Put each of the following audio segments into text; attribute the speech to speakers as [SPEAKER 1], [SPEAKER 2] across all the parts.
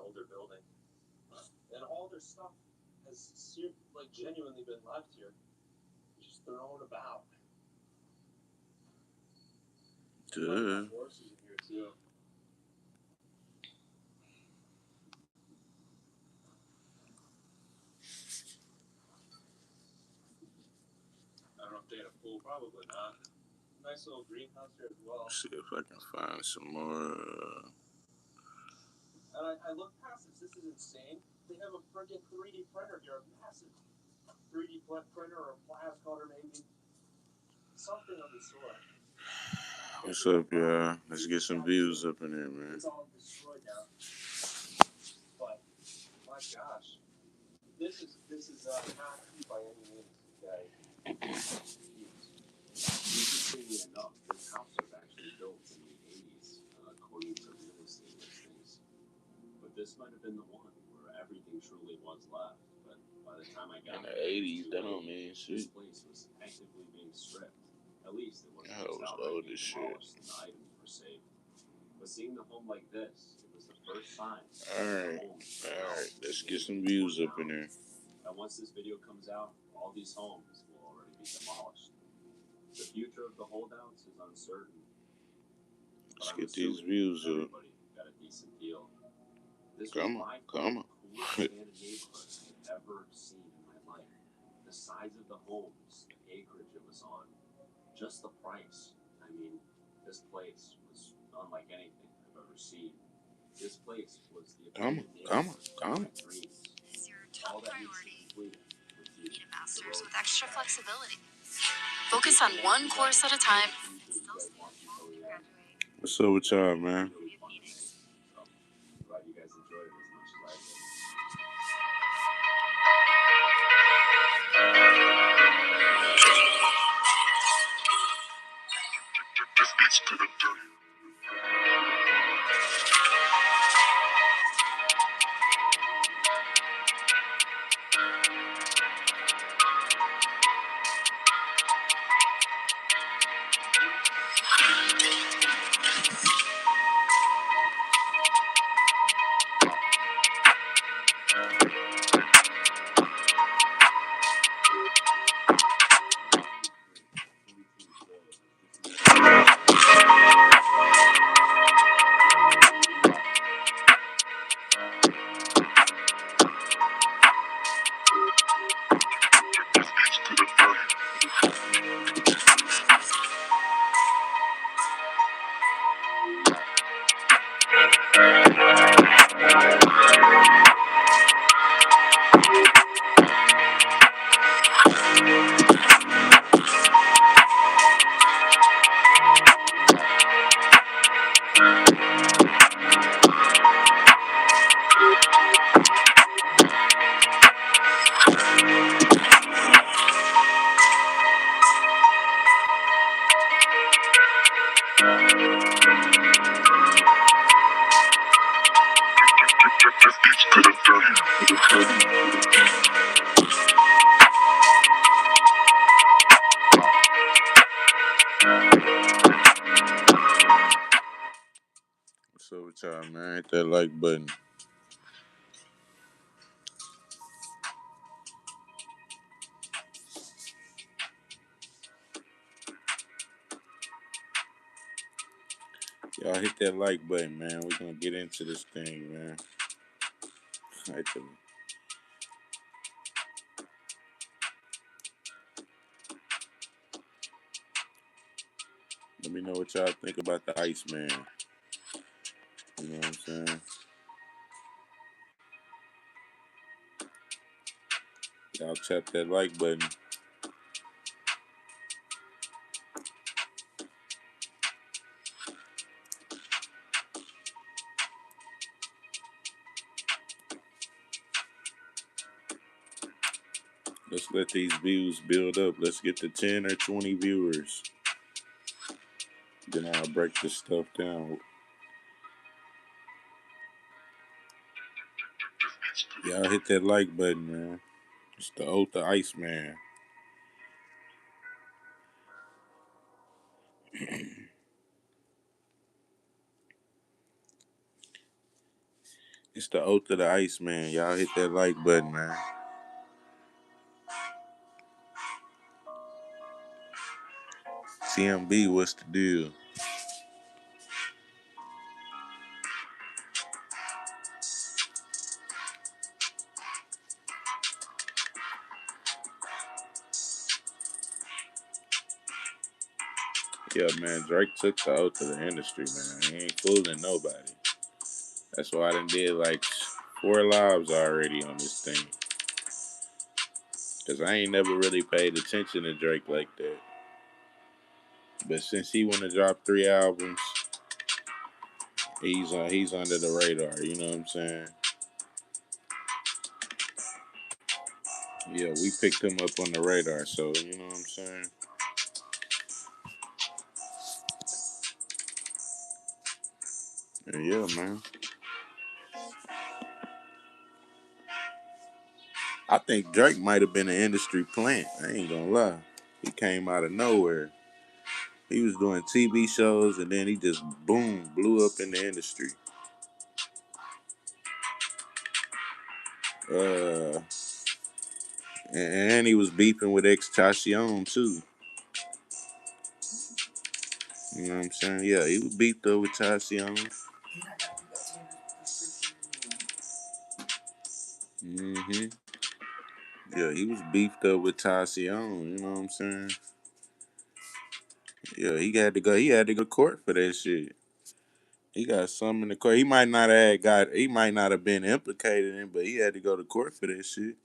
[SPEAKER 1] older building, and all their stuff has like genuinely been left here, just thrown about.
[SPEAKER 2] Duh.
[SPEAKER 1] Horses in here too. I don't know if they had a pool, probably not. Nice little greenhouse here as well.
[SPEAKER 2] See if I can find some more.
[SPEAKER 1] And I looked past this. This is insane. They have a freaking 3D printer here, a massive 3D printer or a plasma cutter, maybe. Something of the sort.
[SPEAKER 2] What's up, y'all? Let's get some views up in here, man.
[SPEAKER 1] It's all destroyed now. But my gosh, this is not cute by any means, guys. Interestingly enough, this house was actually built in the 80s, according to real estate listings. But this might have been the one where everything truly was left. But by the time I got
[SPEAKER 2] in the 80s, that don't mean shit.
[SPEAKER 1] This place was actively being stripped. At least it wasn't
[SPEAKER 2] That was old as shit.
[SPEAKER 1] The items were saved. But seeing the home like this, it was the first sign.
[SPEAKER 2] Alright. Let's get some views up in there.
[SPEAKER 1] And once this video comes out, all these homes will already be demolished. The future of the holdouts is uncertain.
[SPEAKER 2] Let's get these views up.
[SPEAKER 1] Everybody got a decent deal. This
[SPEAKER 2] come on.
[SPEAKER 1] coolest neighborhood I've ever seen in my life. The size of the homes, the acreage it was on, just the price. I mean, this place was unlike anything I've ever seen. This place was the
[SPEAKER 2] Come on.
[SPEAKER 3] Is your top priority. Need a master's with extra flexibility. Focus on one course at a time. Still stay on track to graduate.
[SPEAKER 2] What's up with y'all, man?
[SPEAKER 1] Glad you guys enjoyed it as much as I did.
[SPEAKER 4] This beats to the dirty.
[SPEAKER 2] What's up with y'all, man? Hit that like button. Y'all hit that like button, man. We're gonna get into this thing, man. Let me know what y'all think about the Iceman. You know what I'm saying? Y'all tap that like button. Let's let these views build up. Let's get to 10 or 20 viewers. Then I'll break this stuff down. Y'all hit that like button, man. It's the Oath of Iceman. It's the oath of the Iceman. Y'all hit that like button, man. TMB, what's the deal? Yeah, man, Drake took the oath of the industry, man. He ain't fooling nobody. That's why I done did like 4 lives already on this thing. Cause I ain't never really paid attention to Drake like that. But since he wanna drop 3 albums, he's under the radar. You know what I'm saying? Yeah, we picked him up on the radar. So you know what I'm saying? And yeah, man. I think Drake might have been an industry plant. I ain't gonna lie. He came out of nowhere. He was doing TV shows and then he just boom blew up in the industry. Uh, and he was beefing with Extacion too. You know what I'm saying? Yeah, he was beefed up with Tacion. Mm-hmm. Yeah, he was beefed up with Tacion. You know what I'm saying? Yeah, he had to go. He had to go to court for that shit. He got something in the court. He might not have got. He might not have been implicated in, but he had to go to court for that shit.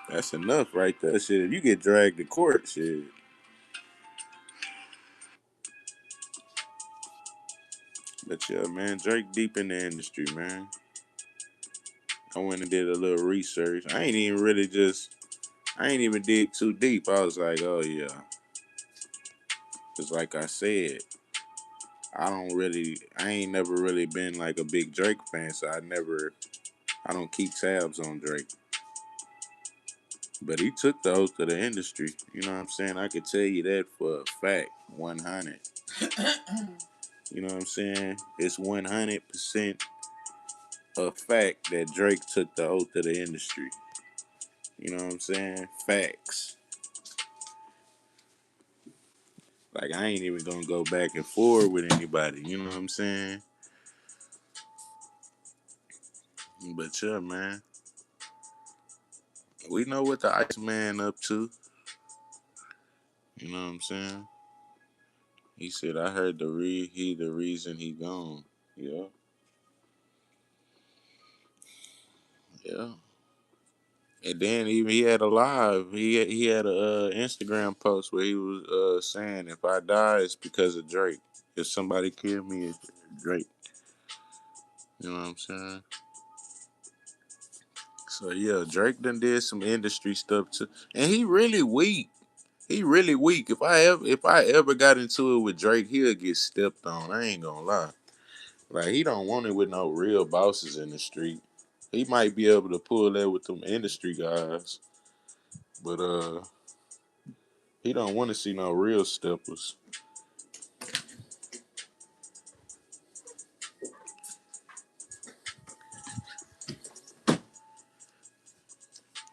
[SPEAKER 2] That's enough right there. Shit, if you get dragged to court, shit. But yeah, man, Drake deep in the industry, man. I went and did a little research. I ain't even dig too deep. I was like, oh yeah. Cause like I said, I ain't never really been like a big Drake fan, so I don't keep tabs on Drake. But he took the oath of the industry. You know what I'm saying? I could tell you that for a fact, 100. You know what I'm saying? It's 100% a fact that Drake took the oath of the industry. You know what I'm saying? Facts. Like I ain't even gonna go back and forth with anybody. You know what I'm saying? But yeah, man, we know what the Iceman up to. You know what I'm saying? He said, "I heard he the reason he gone." Yeah, yeah. And then even he had a live. He had a Instagram post where he was saying, "If I die, it's because of Drake. If somebody killed me, it's Drake." You know what I'm saying? So yeah, Drake done did some industry stuff too, and he really weak. He really weak. If I ever got into it with Drake, he'll get stepped on. I ain't gonna lie. Like he don't want it with no real bosses in the street. He might be able to pull that with them industry guys, but he don't want to see no real steppers.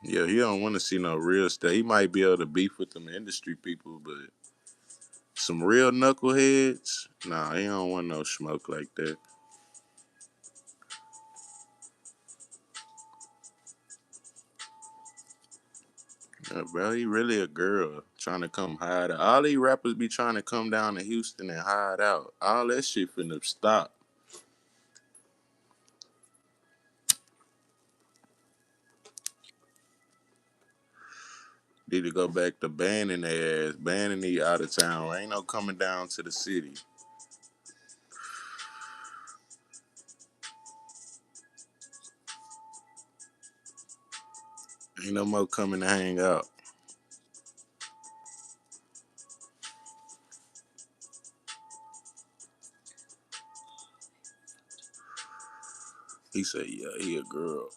[SPEAKER 2] Yeah, he don't want to see no real stuff. He might be able to beef with them industry people, but some real knuckleheads, nah, he don't want no smoke like that. Yeah, bro, he really a girl trying to come hide out. All these rappers be trying to come down to Houston and hide out. All that shit finna stop. Need to go back to banning their ass, banning the out of town. Ain't no coming down to the city. Ain't no more coming to hang out. He said, yeah, he a girl.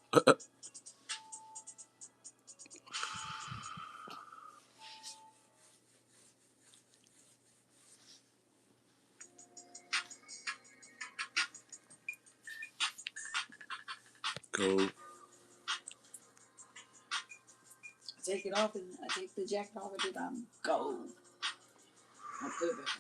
[SPEAKER 2] Cold.
[SPEAKER 3] I take it off and I take the jacket off and then I'm cold. I put it back on.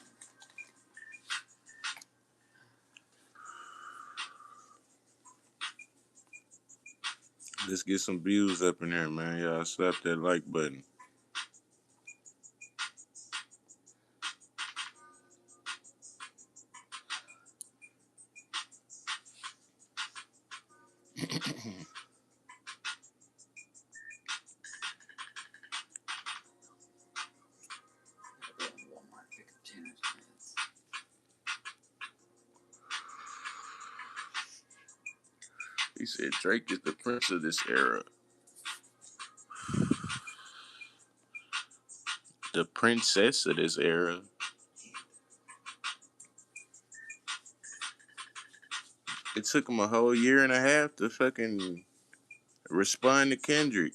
[SPEAKER 2] Let's get some views up in here, man. Y'all slap that like button.
[SPEAKER 3] Go to Walmart, pick up Tanner's meds.
[SPEAKER 2] He said Drake is the prince of this era. The princess of this era. It took him a whole year and a half to fucking respond to Kendrick.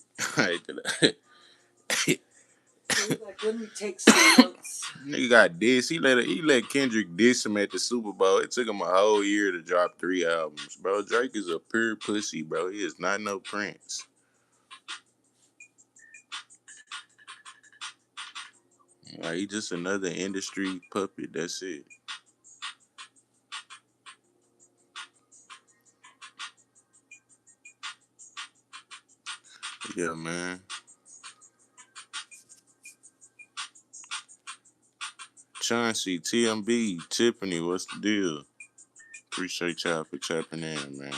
[SPEAKER 3] He was like, let me take some notes.
[SPEAKER 2] Nigga got diss. He let Kendrick diss him at the Super Bowl. It took him a whole year to drop 3 albums, bro. Drake is a pure pussy, bro. He is not no prince. Like he just another industry puppet. That's it. Yeah, man. Chauncey, TMB, Tiffany, what's the deal? Appreciate y'all for tapping in, man.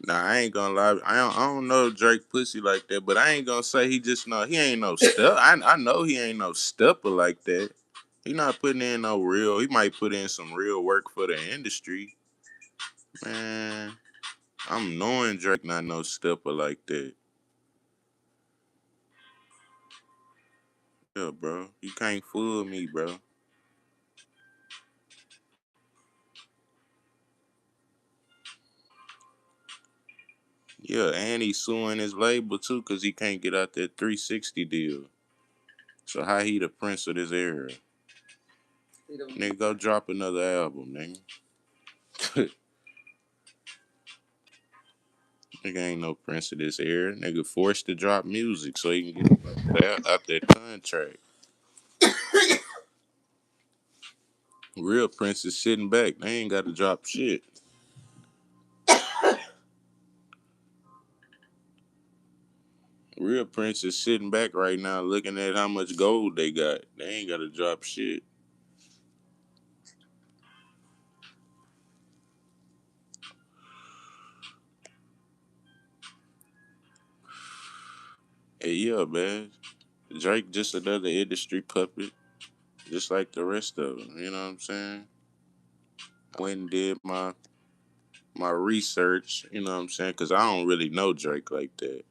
[SPEAKER 2] Nah, I ain't gonna lie. I don't know Drake pussy like that, but I ain't gonna say he just know he ain't no step. I know he ain't no stepper like that. He not putting in no real. He might put in some real work for the industry, man. I'm knowing Drake not no stepper like that. Yeah, bro. You can't fool me, bro. Yeah, and he's suing his label too because he can't get out that 360 deal. So how he the prince of this era? Nigga, go drop another album, nigga. Nigga ain't no prince of this era. Nigga forced to drop music so he can get out that contract. Real prince is sitting back. They ain't got to drop shit. Real prince is sitting back right now looking at how much gold they got. They ain't got to drop shit. Hey, yeah, man. Drake just another industry puppet, just like the rest of them. You know what I'm saying? I went and did my research. You know what I'm saying? Because I don't really know Drake like that.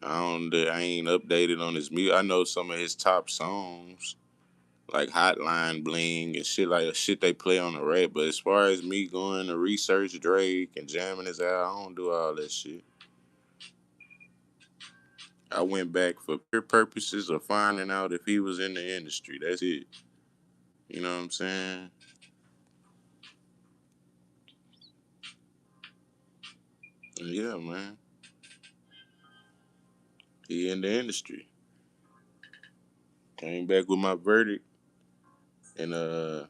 [SPEAKER 2] I ain't updated on his music. I know some of his top songs, like Hotline Bling and shit like shit they play on the rap. But as far as me going to research Drake and jamming his album, I don't do all that shit. I went back for pure purposes of finding out if he was in the industry. That's it. You know what I'm saying? Yeah, man. He in the industry. Came back with my verdict, and yeah.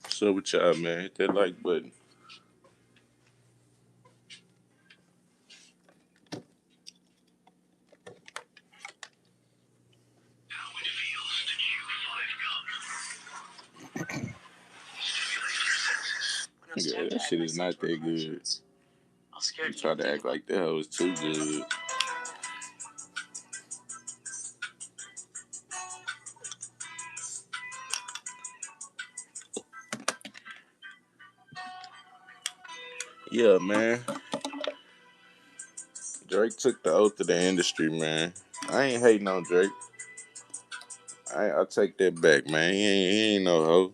[SPEAKER 2] So with y'all, man, hit that like button. Yeah, that shit is not that good. You try to act like that was too good. Yeah, man. Drake took the oath of the industry, man. I ain't hating on Drake. I take that back, man. He ain't no hoe.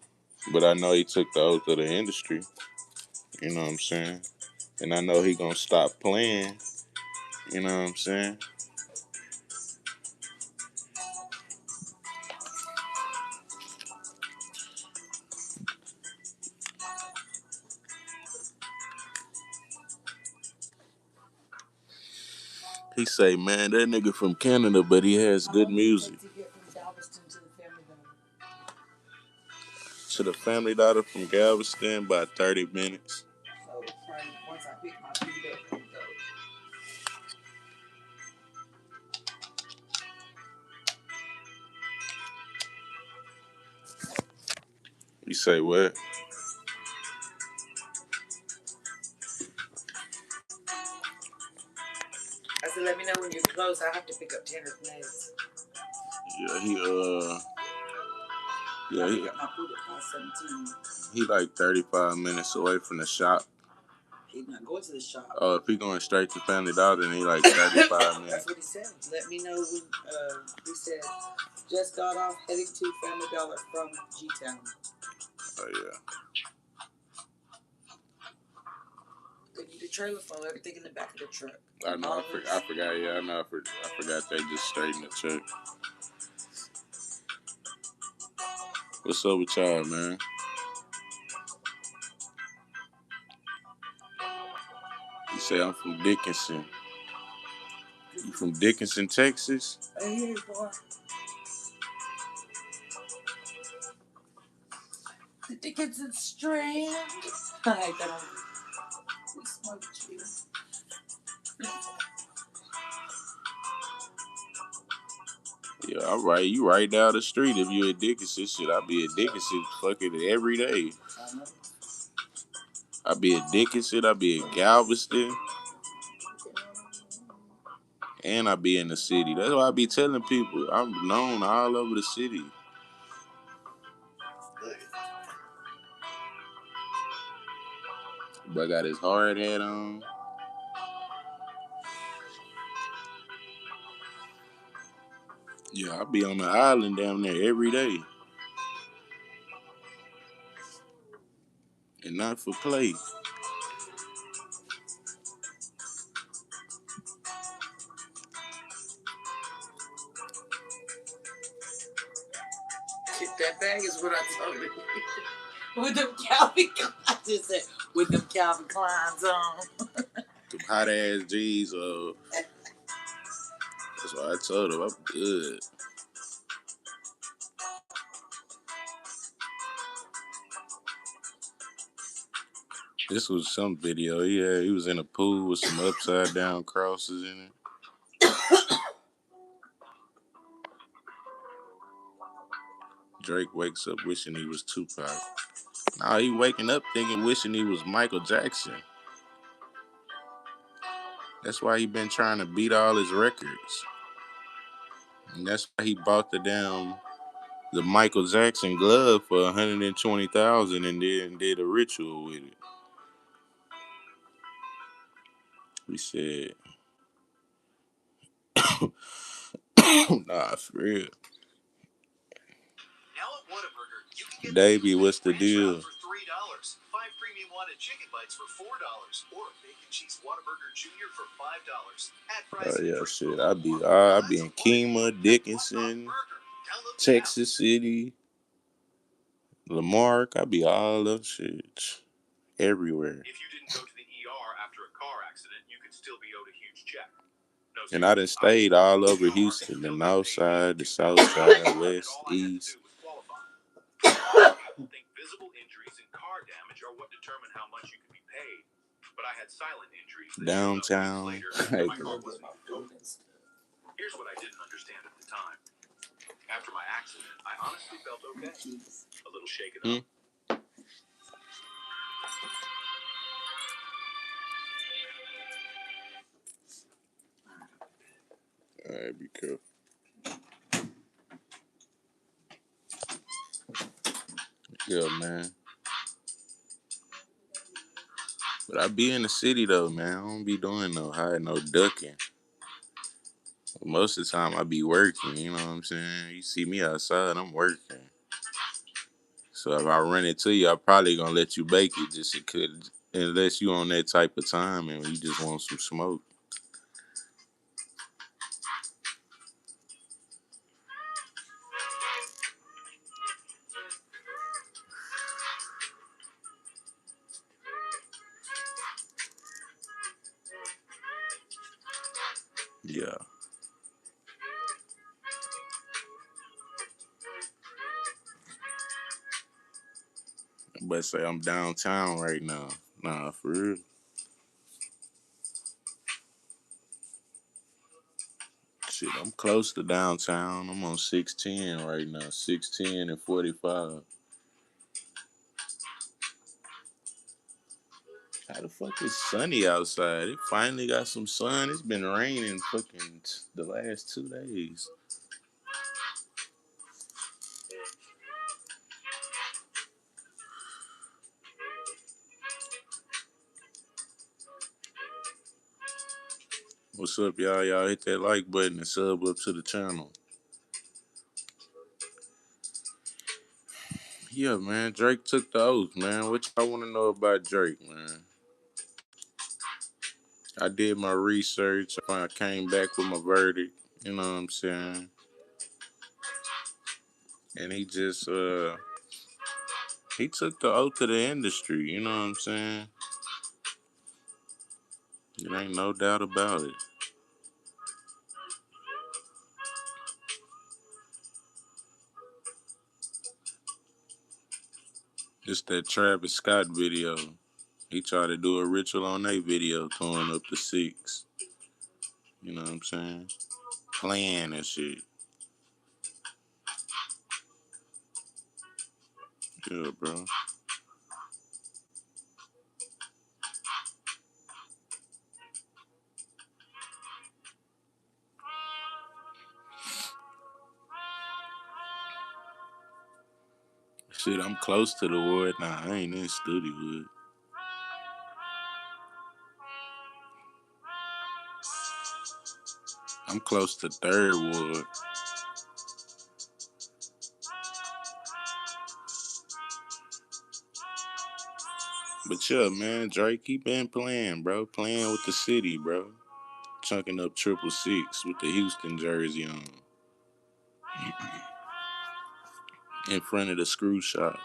[SPEAKER 2] But I know he took the oath of the industry. You know what I'm saying? and I know he gonna stop playing. You know what I'm saying? He say, man, that nigga from Canada, but he has good music. To the Family Dollar from Galveston, about 30 minutes.
[SPEAKER 3] So probably once I pick my feet up and go.
[SPEAKER 2] You say what?
[SPEAKER 3] I said, let me know when you're close. I have to pick up Tanner's meds.
[SPEAKER 2] Yeah,
[SPEAKER 3] I pick up my food at 5:17.
[SPEAKER 2] he like 35 minutes away from the shop.
[SPEAKER 3] He's not going to the shop.
[SPEAKER 2] Oh, if he going straight to Family Dollar, then he like 35 minutes.
[SPEAKER 3] That's what he said. Let me know when. He said just got off heading to Family Dollar from G-Town.
[SPEAKER 2] Oh yeah.
[SPEAKER 3] They need a trailer full, everything in the back of the truck.
[SPEAKER 2] I know. I forgot. Yeah, I know. I forgot they just straightened the check. What's up with y'all, man? You say I'm from Dickinson. You from Dickinson, Texas?
[SPEAKER 3] Hey, boy. The Dickinson Strand. I hate that. We smoked you.
[SPEAKER 2] Yeah, all right. You right down the street. If you at Dickinson, shit, I be at Dickinson fucking every day. I be at Dickinson. I be at Galveston. And I be in the city. That's why I be telling people I'm known all over the city. But got his hard hat on. Yeah, I be on the island down there every day. And not for play.
[SPEAKER 3] Get that bag is what I told him. With them Calvin Kleins. I just said, with them Calvin Kleins on.
[SPEAKER 2] Them hot ass G's. That's why I told him I'm good. This was some video. Yeah, he was in a pool with some upside down crosses in it. Drake wakes up wishing he was Tupac. Nah, he waking up thinking wishing he was Michael Jackson. That's why he been trying to beat all his records. And that's why he bought the Michael Jackson glove for $120,000 and then did a ritual with it. We said, nah, for real.
[SPEAKER 3] Now at Whataburger, you can get
[SPEAKER 2] Davey, what's the deal?
[SPEAKER 3] for $3, 5 premium wanted chicken bites for $4, or bacon cheese Whataburger Junior for $5.
[SPEAKER 2] Oh yeah, shit. I be in Kemah, Dickinson, Texas City, Lamarck. I be all of shit everywhere.
[SPEAKER 3] If you didn't go to the ER after a car accident, you could still be owed a huge check. No,
[SPEAKER 2] And I done stayed all over Houston, the north side, the south side, west, east.
[SPEAKER 3] People think visible injuries and car damage are what determine how much you can be paid. But I had silent injuries that
[SPEAKER 2] Downtown.
[SPEAKER 3] later, and my car wasn't even broken. Here's what I didn't understand at the time. After my accident, I honestly felt okay. A little shaken up.
[SPEAKER 2] Alright, be careful. Yeah, man. But I be in the city though, man. I don't be doing no hiding, no ducking. Most of the time I be working, you know what I'm saying? You see me outside, I'm working. So if I run into you, I'm probably gonna let you bake it just because unless you on that type of time and you just want some smoke. Yeah. But say I'm downtown right now. Nah, for real. Shit, I'm close to downtown. I'm on 610 right now. 610 and 45. How the fuck is sunny outside? It finally got some sun. It's been raining fucking the last 2 days. What's up, y'all? Y'all hit that like button and sub up to the channel. Yeah, man. Drake took the oath, man. What y'all want to know about Drake, man? I did my research. I came back with my verdict. You know what I'm saying? And he took the oath of the industry. You know what I'm saying? There ain't no doubt about it. It's that Travis Scott video. He tried to do a ritual on that video, throwing up the six. You know what I'm saying? Playing and shit. Yeah, bro. Shit, I'm close to the wood. Nah, I ain't in Studio. I'm close to Third Ward. But yeah, man, Drake, he been playing, bro. Playing with the city, bro. Chunking up 666 with the Houston jersey on. In front of the screw shop.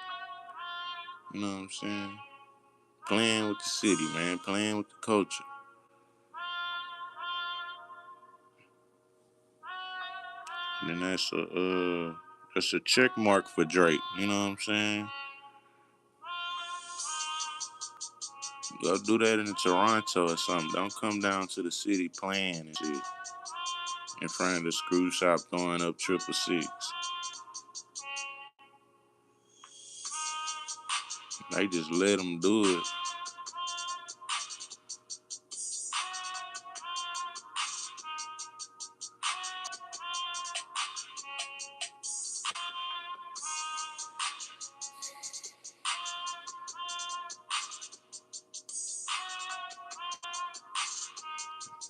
[SPEAKER 2] You know what I'm saying? Playing with the city, man. Playing with the culture. And then that's a check mark for Drake. You know what I'm saying? Go do that in Toronto or something. Don't come down to the city playing and shit. In front of the screw shop throwing up 666. They just let them do it.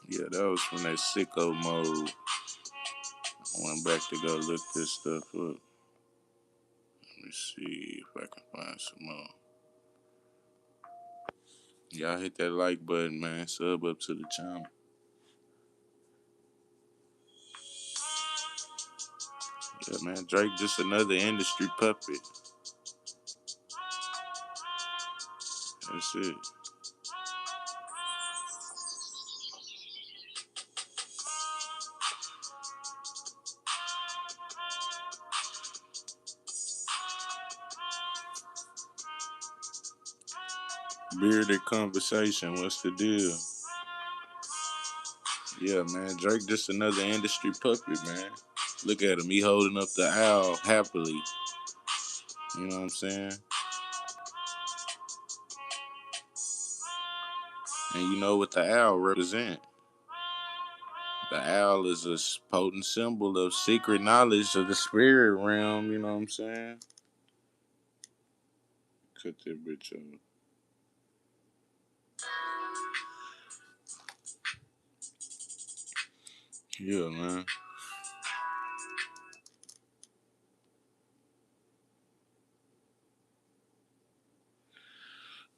[SPEAKER 2] Yeah, that was from that sicko mode. I went back to go look this stuff up. Let me see if I can find some more. Y'all hit that like button, man. Sub up to the channel. Yeah, man. Drake just another industry puppet. That's it. Bearded conversation. What's the deal? Yeah, man. Drake just another industry puppet, man. Look at him. He holding up the owl happily. You know what I'm saying? And you know what the owl represent? The owl is a potent symbol of secret knowledge of the spirit realm. You know what I'm saying? Cut that bitch off. Yeah, man.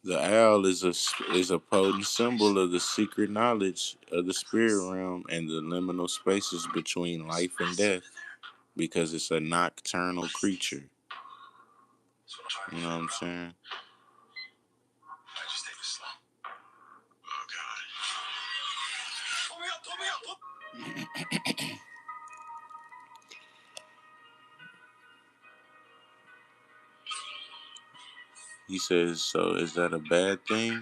[SPEAKER 2] The owl is a potent symbol of the secret knowledge of the spirit realm and the liminal spaces between life and death because it's a nocturnal creature. You know what I'm saying? He says, so is that a bad thing?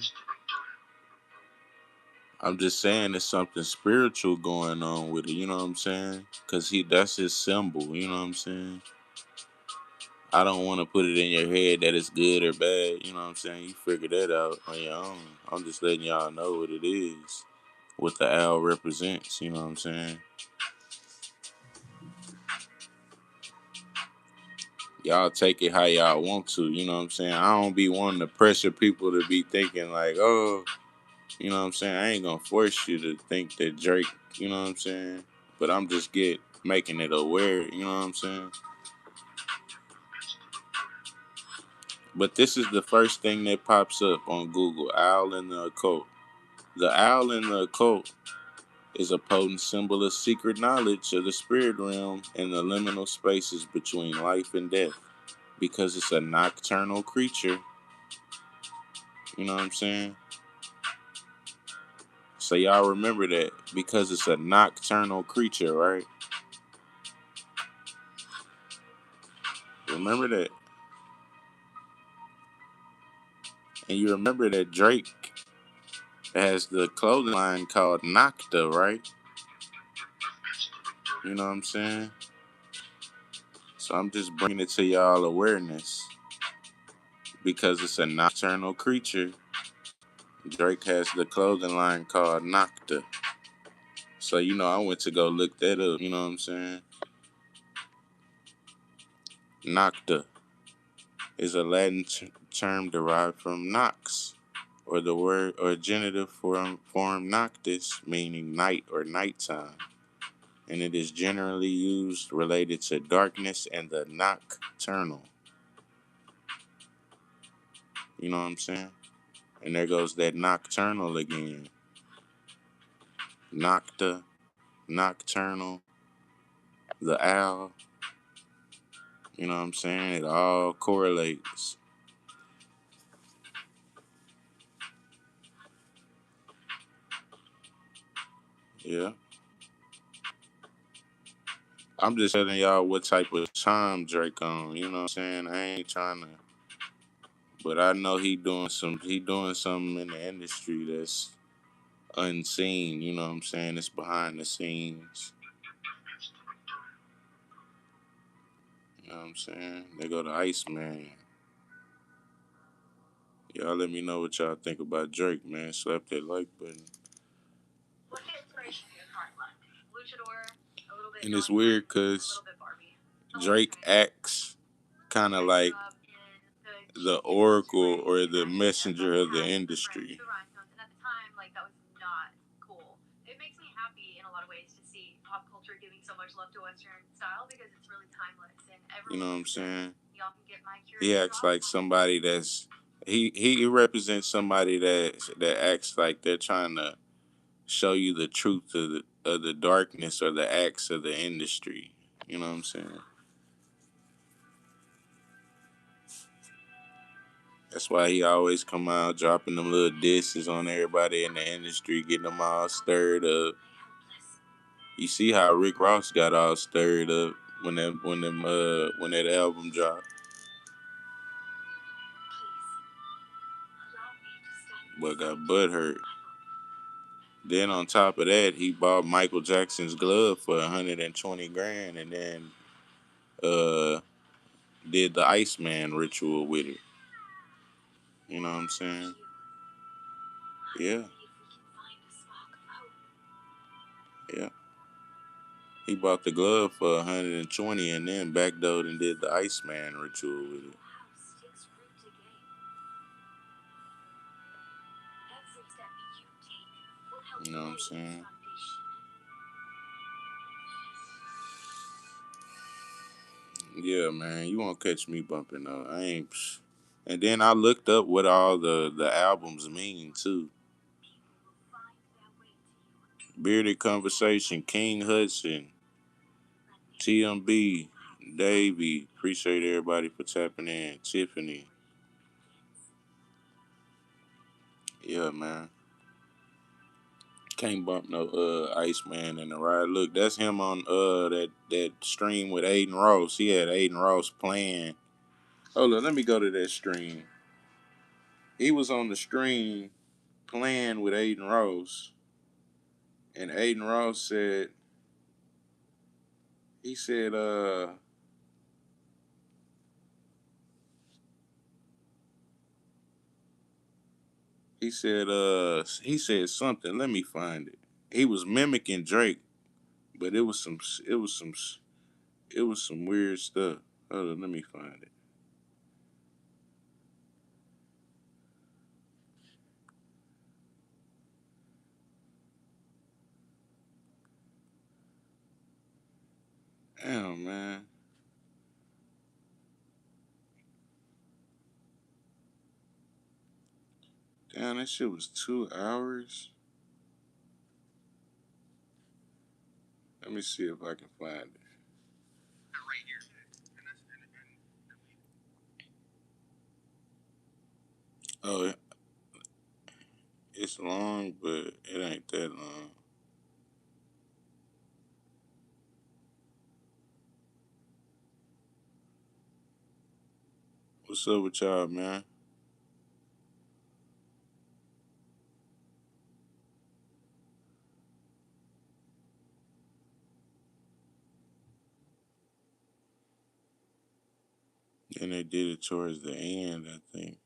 [SPEAKER 2] I'm just saying there's something spiritual going on with it, you know what I'm saying? Cause that's his symbol, you know what I'm saying? I don't want to put it in your head that it's good or bad, you know what I'm saying? You figure that out on your own. I'm just letting y'all know what it is, what the owl represents, you know what I'm saying? Y'all take it how y'all want to, you know what I'm saying? I don't be wanting to pressure people to be thinking like, oh, you know what I'm saying? I ain't gonna force you to think that Drake, you know what I'm saying? But I'm just making it aware, you know what I'm saying? But this is the first thing that pops up on Google, owl in the occult. The owl in the occult is a potent symbol of secret knowledge of the spirit realm and the liminal spaces between life and death. Because it's a nocturnal creature, you know what I'm saying? So y'all remember that because it's a nocturnal creature, right? Remember that. And you remember that Drake has the clothing line called Nocta, right? You know what I'm saying? So I'm just bringing it to y'all awareness. Because it's a nocturnal creature, Drake has the clothing line called Nocta. So, I went to go look that up, you know what I'm saying? Nocta is a Latin term derived from nox, or the word or genitive form noctis, meaning night or nighttime. And it is generally used related to darkness and the nocturnal. You know what I'm saying? And there goes that nocturnal again. Nocta, nocturnal, the owl. You know what I'm saying? It all correlates. Yeah. I'm just telling y'all what type of time Drake on. You know what I'm saying? I ain't trying to, but I know he doing something in the industry that's unseen. You know what I'm saying? It's behind the scenes. You know what I'm saying? They go to Iceman. Y'all let me know what y'all think about Drake, man. Slap that like button. And it's weird because Drake acts kind of like the oracle or the messenger of the industry. You know what I'm saying? He acts like somebody he represents somebody that acts like they're trying to show you the truth of the darkness or the acts of the industry. You know what I'm saying? That's why he always come out dropping them little disses on everybody in the industry, getting them all stirred up. You see how Rick Ross got all stirred up when that album dropped. But got butt hurt. Then on top of that, he bought Michael Jackson's glove for 120 grand, and then uh did the Iceman ritual with it. You know what I'm saying? Yeah, yeah. He bought the glove for 120 and then backdoored and did the Iceman ritual with it. You know what I'm saying? Yeah, man. You won't catch me bumping though. I ain't. And then I looked up what all the albums mean too. Bearded Conversation, King Hudson, TMB, Davey. Appreciate everybody for tapping in. Tiffany. Yeah, man. Can't bump no Iceman in the ride. Look, that's him on that stream with Aiden Ross. He had Aiden Ross playing. Hold on, let me go to that stream. He was on the stream playing with Aiden Ross, and Aiden Ross said he said he said something. Let me find it. He was mimicking Drake, but it was some weird stuff. Hold on, let me find it. Damn, man. Damn, that shit was 2 hours. Let me see if I can find it. Oh, it's long, but it ain't that long. What's up with y'all, man? And they did it towards the end, I think.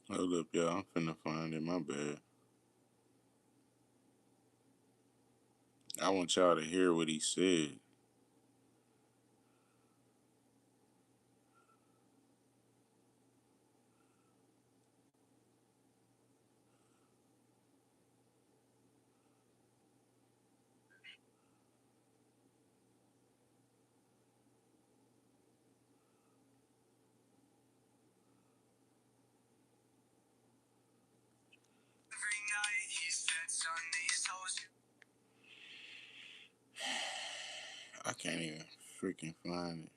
[SPEAKER 2] Hold up, y'all. I'm finna find it. My bad. I want y'all to hear what he said. I can't even freaking find it.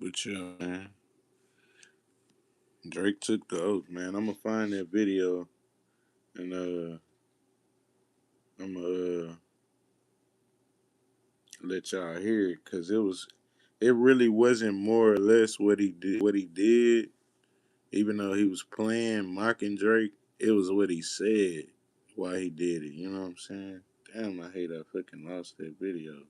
[SPEAKER 2] But yeah, man. Drake took the oath, man. I'm gonna find that video and I'm gonna let y'all hear it because it really wasn't more or less what he did, even though he was playing mocking Drake. It was what he said why he did it. You know what I'm saying? Damn, I hate I fucking lost that video.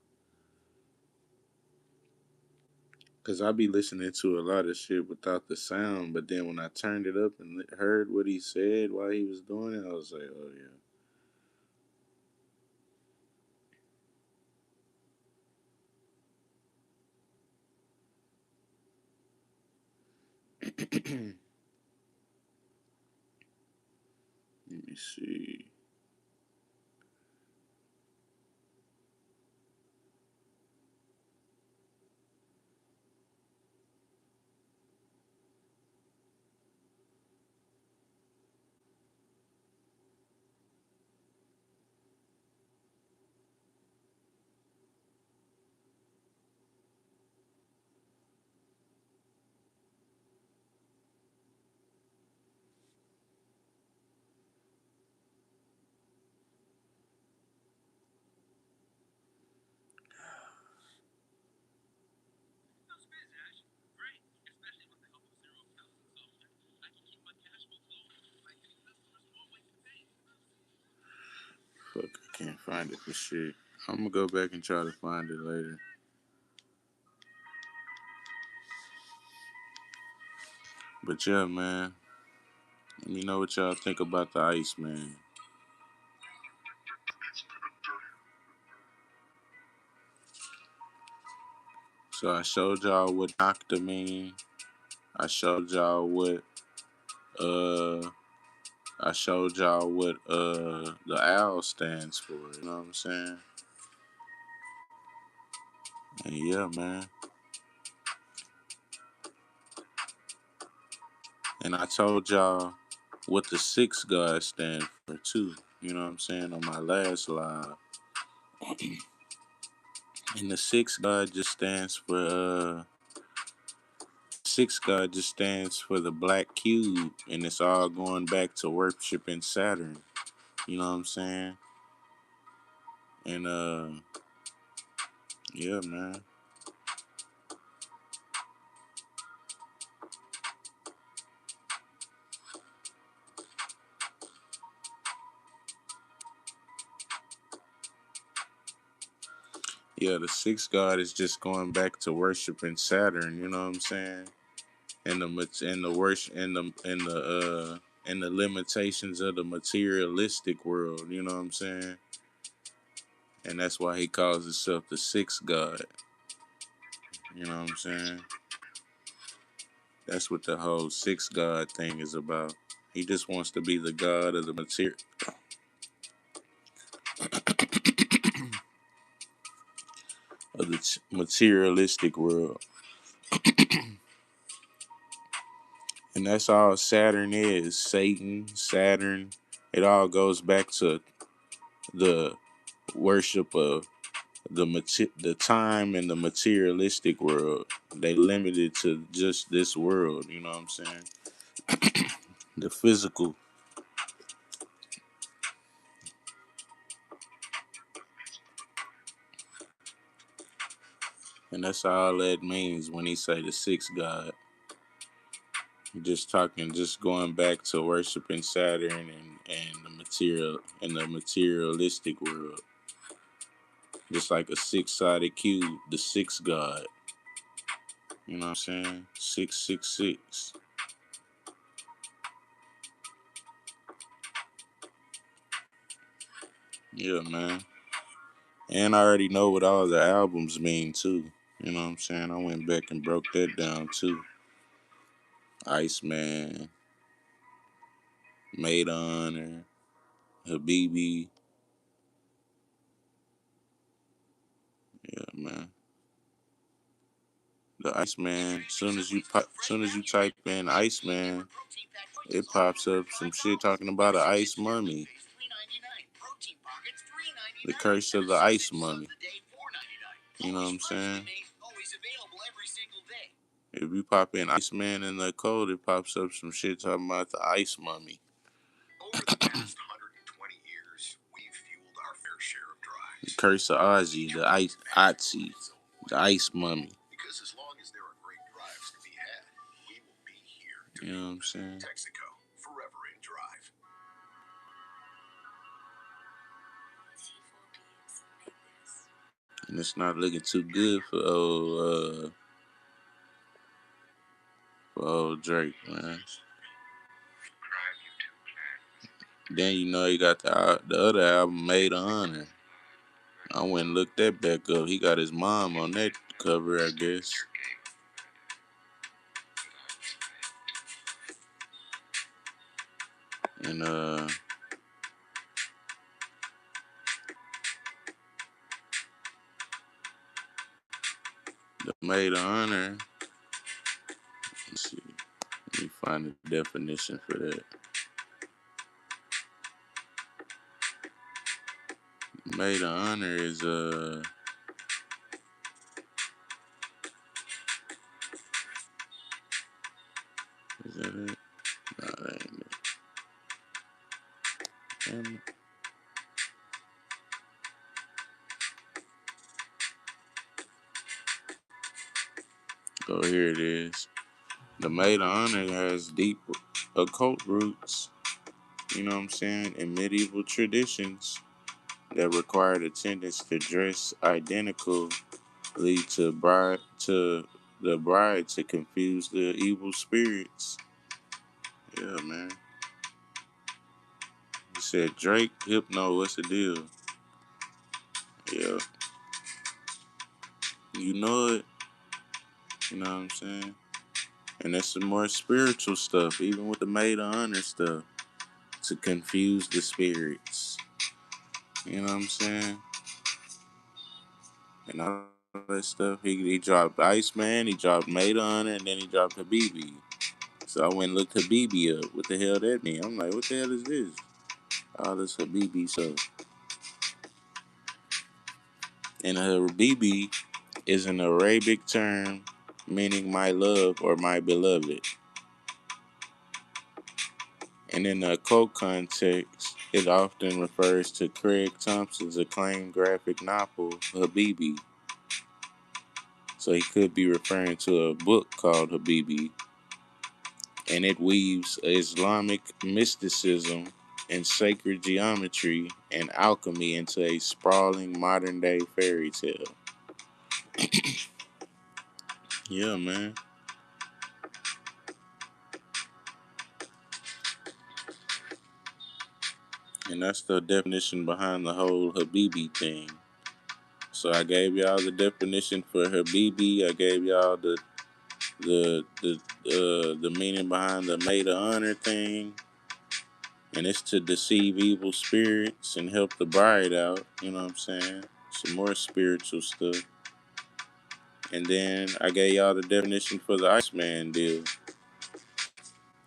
[SPEAKER 2] Cause I be listening to a lot of shit without the sound, but then when I turned it up and heard what he said while he was doing it, I was like, oh yeah. Let me see. Fuck, I can't find it for shit. I'm gonna go back and try to find it later. But yeah, man. Let me know what y'all think about the Iceman. So I showed y'all what Doctor mean. I showed y'all what uh I showed y'all what the owl stands for. You know what I'm saying? And yeah, man. And I told y'all what the six God stand for too. You know what I'm saying? On my last live. And the six God just stands for six God just stands for the black cube, and it's all going back to worshiping Saturn. You know what I'm saying? And yeah, man. Yeah, the sixth god is just going back to worshiping Saturn. You know what I'm saying? And the worship and the limitations of the materialistic world. You know what I'm saying? And that's why he calls himself the sixth god. You know what I'm saying? That's what the whole sixth god thing is about. He just wants to be the god of the materialistic world. And that's all Saturn is. Satan, Saturn. It all goes back to the worship of the time and the materialistic world. They limited to just this world, you know what I'm saying? The physical. And that's all that means when he say the sixth God. Just talking, just going back to worshiping Saturn and the materialistic world. Just like a six-sided cube, the sixth God. You know what I'm saying? 666. Yeah, man. And I already know what all the albums mean too. You know what I'm saying? I went back and broke that down too. Iceman, Made Honor, Habibi. Yeah, man. The Iceman. Soon as you type in Iceman, it pops up some shit talking about an ice mummy. The curse of the ice mummy. You know what I'm saying? If you pop in Iceman in the code, it pops up some shit talking about the ice mummy. Over the past 120 years, we've fueled our fair share of drives. The curse of Ozzy, the ice Otzi, the ice mummy. Because as long as there are great drives to be had, we will be here to you know what I'm saying? Texaco, forever in drive. And it's not looking too good for old Drake, man. Then you know he got the other album, Made of Honor. I went and looked that back up. He got his mom on that cover, I guess. And the Maid of Honor. Let's see. Let me find the definition for that. Maid of Honor is is that it? No, that ain't it. Damn it. Oh, here it is. The Maid of Honor has deep occult roots, you know what I'm saying, in medieval traditions. that required attendants to dress identical lead to the bride to confuse the evil spirits. Yeah, man. He said Drake, Hypno, what's the deal? Yeah, you know it. You know what I'm saying? And there's some more spiritual stuff, even with the maid of honor stuff, to confuse the spirits. You know what I'm saying? And all that stuff. He dropped Iceman, he dropped maid of honor, and then he dropped Habibi. So I went and looked Habibi up. What the hell that mean? I'm like, what the hell is this? All this Habibi stuff. And Habibi is an Arabic term meaning my love or my beloved. And in the occult context, it often refers to Craig Thompson's acclaimed graphic novel, Habibi. So he could be referring to a book called Habibi, and it weaves Islamic mysticism and sacred geometry and alchemy into a sprawling modern day fairy tale. Yeah, man. And that's the definition behind the whole Habibi thing. So I gave y'all the definition for Habibi. I gave y'all the meaning behind the maid of honor thing, and it's to deceive evil spirits and help the bride out. You know what I'm saying? Some more spiritual stuff. And then I gave y'all the definition for the Iceman deal.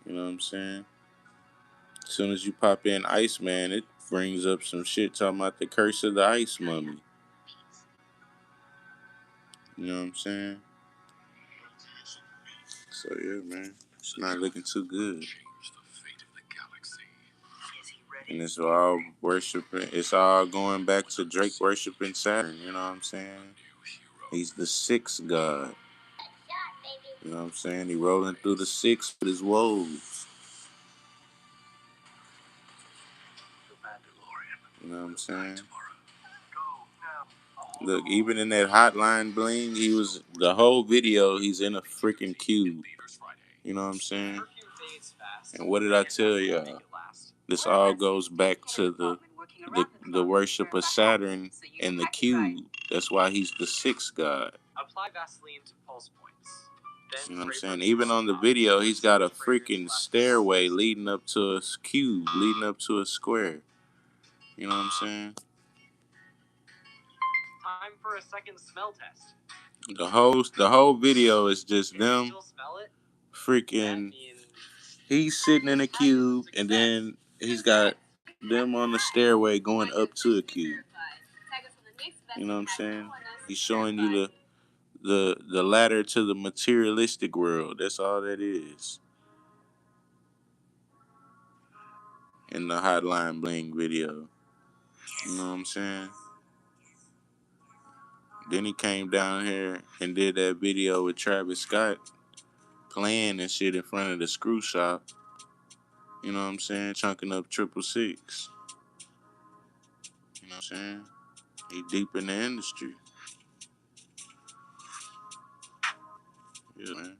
[SPEAKER 2] You know what I'm saying? As soon as you pop in Iceman, it brings up some shit talking about the curse of the ice mummy. You know what I'm saying? So yeah, man, it's not looking too good. And it's all worshiping. It's all going back to Drake worshiping Saturn. You know what I'm saying? He's the sixth god. You know what I'm saying? He rolling through the six with his woes. You know what I'm saying? Look, even in that hotline bling, he was the whole video. He's in a freaking cube. You know what I'm saying? And what did I tell y'all? This all goes back to the worship of Saturn and the cube. That's why he's the sixth god. Apply Vaseline to pulse points. You know what I'm saying? Even on the video, he's got a freaking stairway leading up to a cube, leading up to a square. You know what I'm saying? Time for a second smell test. The whole video is just them freaking. He's sitting in a cube, and then he's got them on the stairway going up to a cube. You know what I'm saying? He's showing you the ladder to the materialistic world. That's all that is. In the Hotline Bling video. You know what I'm saying? Then he came down here and did that video with Travis Scott playing and shit in front of the screw shop. You know what I'm saying? Chunking up 666. You know what I'm saying? He deep in the industry. Yeah, man.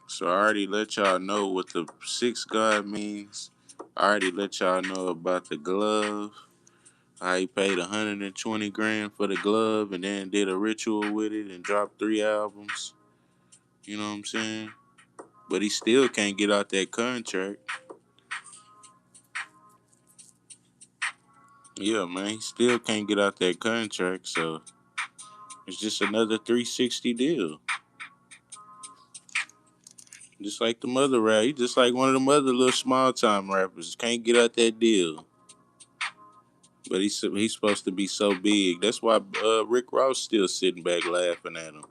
[SPEAKER 2] So I already let y'all know what the six God means. I already let y'all know about the glove. How he paid 120 grand for the glove and then did a ritual with it and dropped 3 albums. You know what I'm saying? But he still can't get out that contract. Yeah, man, he still can't get out that contract. So it's just another 360 deal. Just like the mother rap. He just like one of them other little small time rappers. Can't get out that deal. But he's supposed to be so big. That's why Rick Ross still sitting back laughing at him.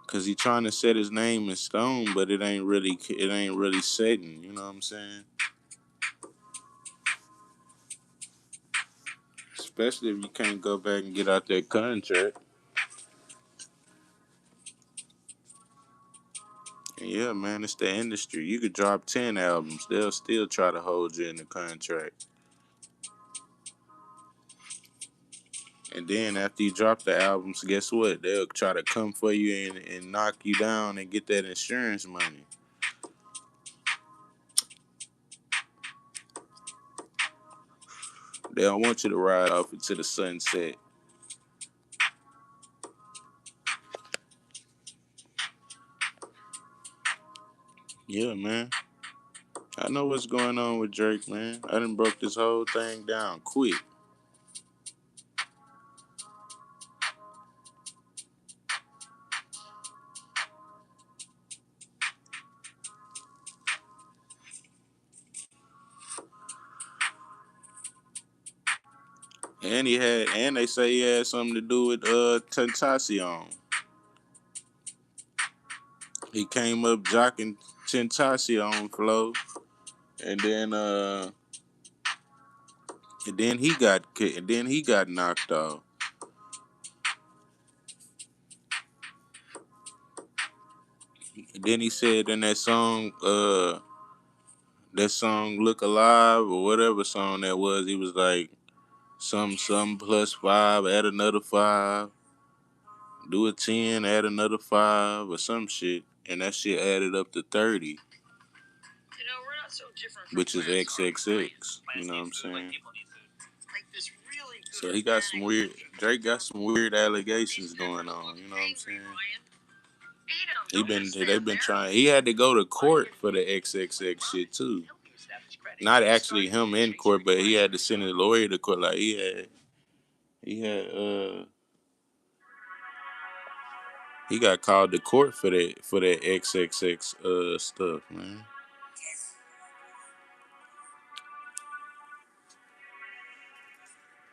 [SPEAKER 2] Cause he trying to set his name in stone, but it ain't really setting. You know what I'm saying? Especially if you can't go back and get out that contract. And Yeah, man, it's the industry. You could drop 10 albums, they'll still try to hold you in the contract. And then after you drop the albums, guess what? They'll try to come for you and knock you down and get that insurance money. They don't want you to ride off into the sunset. Yeah, man. I know what's going on with Drake, man. I done broke this whole thing down quick. And they say he had something to do with Tentacion. He came up jocking Tentacion flow, and then and then he got knocked off. And then he said in that song "Look Alive" or whatever song that was, he was like, some plus five, add another five, do a 10, add another five, or some shit, and that shit added up to 30,
[SPEAKER 3] We're not so different from
[SPEAKER 2] which is
[SPEAKER 3] plants, are we?
[SPEAKER 2] XXX. You know what I'm saying?
[SPEAKER 3] Like this really
[SPEAKER 2] So
[SPEAKER 3] good
[SPEAKER 2] he got some weird.
[SPEAKER 3] organic
[SPEAKER 2] Drake got some weird allegations going on. You know what I'm saying?
[SPEAKER 3] Eat 'em,
[SPEAKER 2] He
[SPEAKER 3] don't
[SPEAKER 2] been
[SPEAKER 3] just
[SPEAKER 2] they've
[SPEAKER 3] stand
[SPEAKER 2] been
[SPEAKER 3] there.
[SPEAKER 2] trying. He had to go to court for the XXX shit too. Not actually him in court, but he had to send a lawyer to court. Like he had he got called to court for that XXX stuff, man.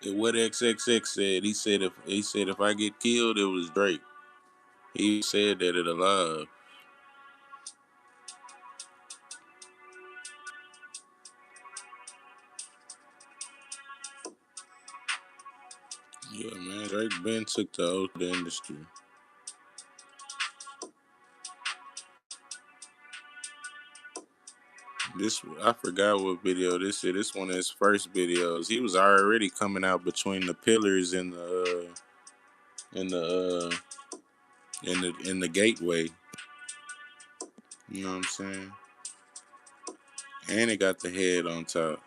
[SPEAKER 2] And what XXX said, he said if I get killed, it was Drake. He said that it alive. Yeah, man. Drake Ben took the oath of the industry. This I forgot what video this is. This one of his first videos. He was already coming out between the pillars and in the in the gateway. You know what I'm saying? And it got the head on top.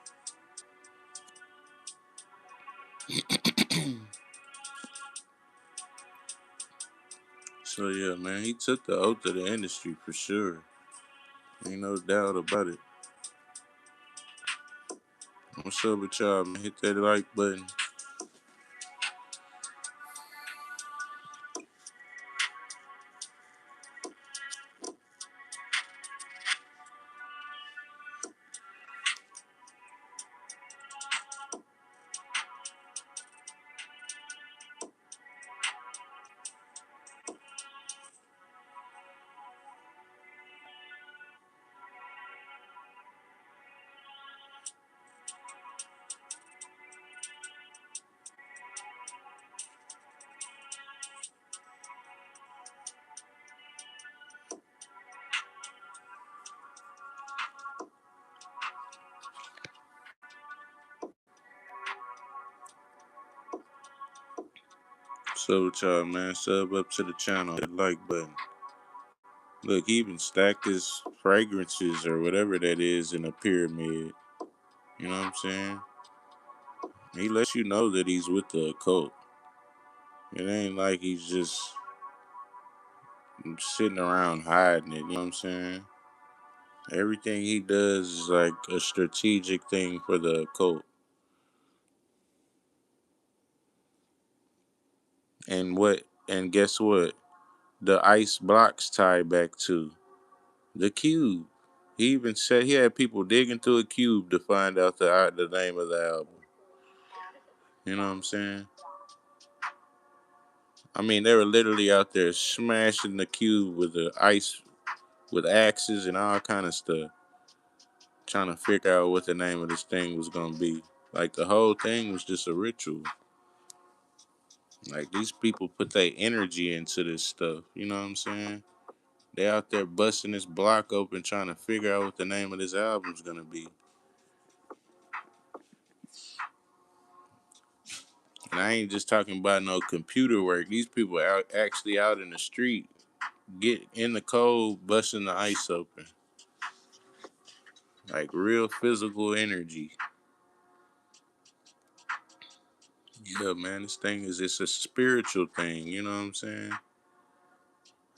[SPEAKER 2] So yeah, man, he took the oath of the industry for sure. Ain't no doubt about it. What's up with y'all, man? Hit that like button. What's up with y'all, man? Sub up to the channel. Hit the like button. Look, he even stacked his fragrances or whatever that is in a pyramid. You know what I'm saying? He lets you know that he's with the occult. It ain't like he's just sitting around hiding it. You know what I'm saying? Everything he does is like a strategic thing for the occult. And guess what? The ice blocks tie back to the cube. He even said he had people digging through a cube to find out the name of the album. You know what I'm saying? I mean, they were literally out there smashing the cube with the ice, with axes and all kind of stuff, trying to figure out what the name of this thing was gonna be. Like the whole thing was just a ritual. Like these people put their energy into this stuff. You know what I'm saying? They out there busting this block open trying to figure out what the name of this album's gonna be. And I ain't just talking about no computer work. These people are actually out in the street, get in the cold, busting the ice open. Like real physical energy. Yeah, man, this thing it's a spiritual thing, you know what I'm saying?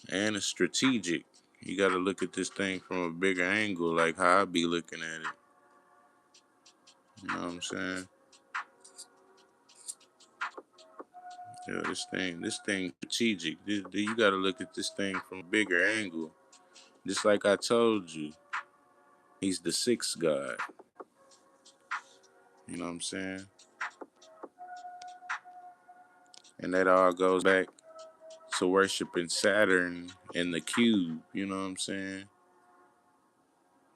[SPEAKER 2] And it's strategic. You gotta look at this thing from a bigger angle, like how I be looking at it. You know what I'm saying? Yeah, this thing strategic. You gotta look at this thing from a bigger angle. Just like I told you, he's the sixth god. You know what I'm saying? And that all goes back to worshiping Saturn and the cube. You know what I'm saying?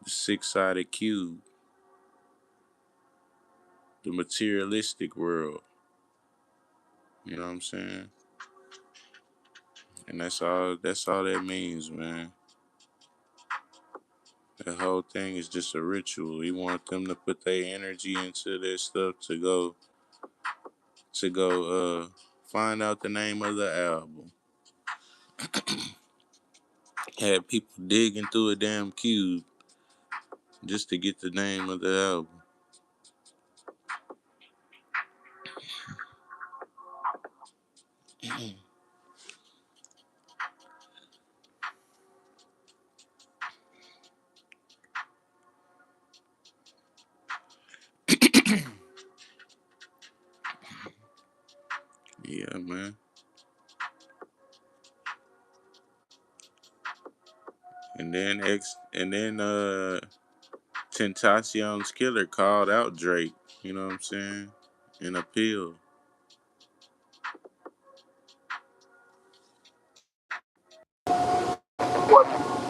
[SPEAKER 2] The six-sided cube, the materialistic world. You know what I'm saying? And that's all. That's all that means, man. The whole thing is just a ritual. He want them to put their energy into their stuff to go find out the name of the album. Had people digging through a damn cube just to get the name of the album. Yeah, man. And then Tentacion's killer called out Drake, you know what I'm saying? In appeal.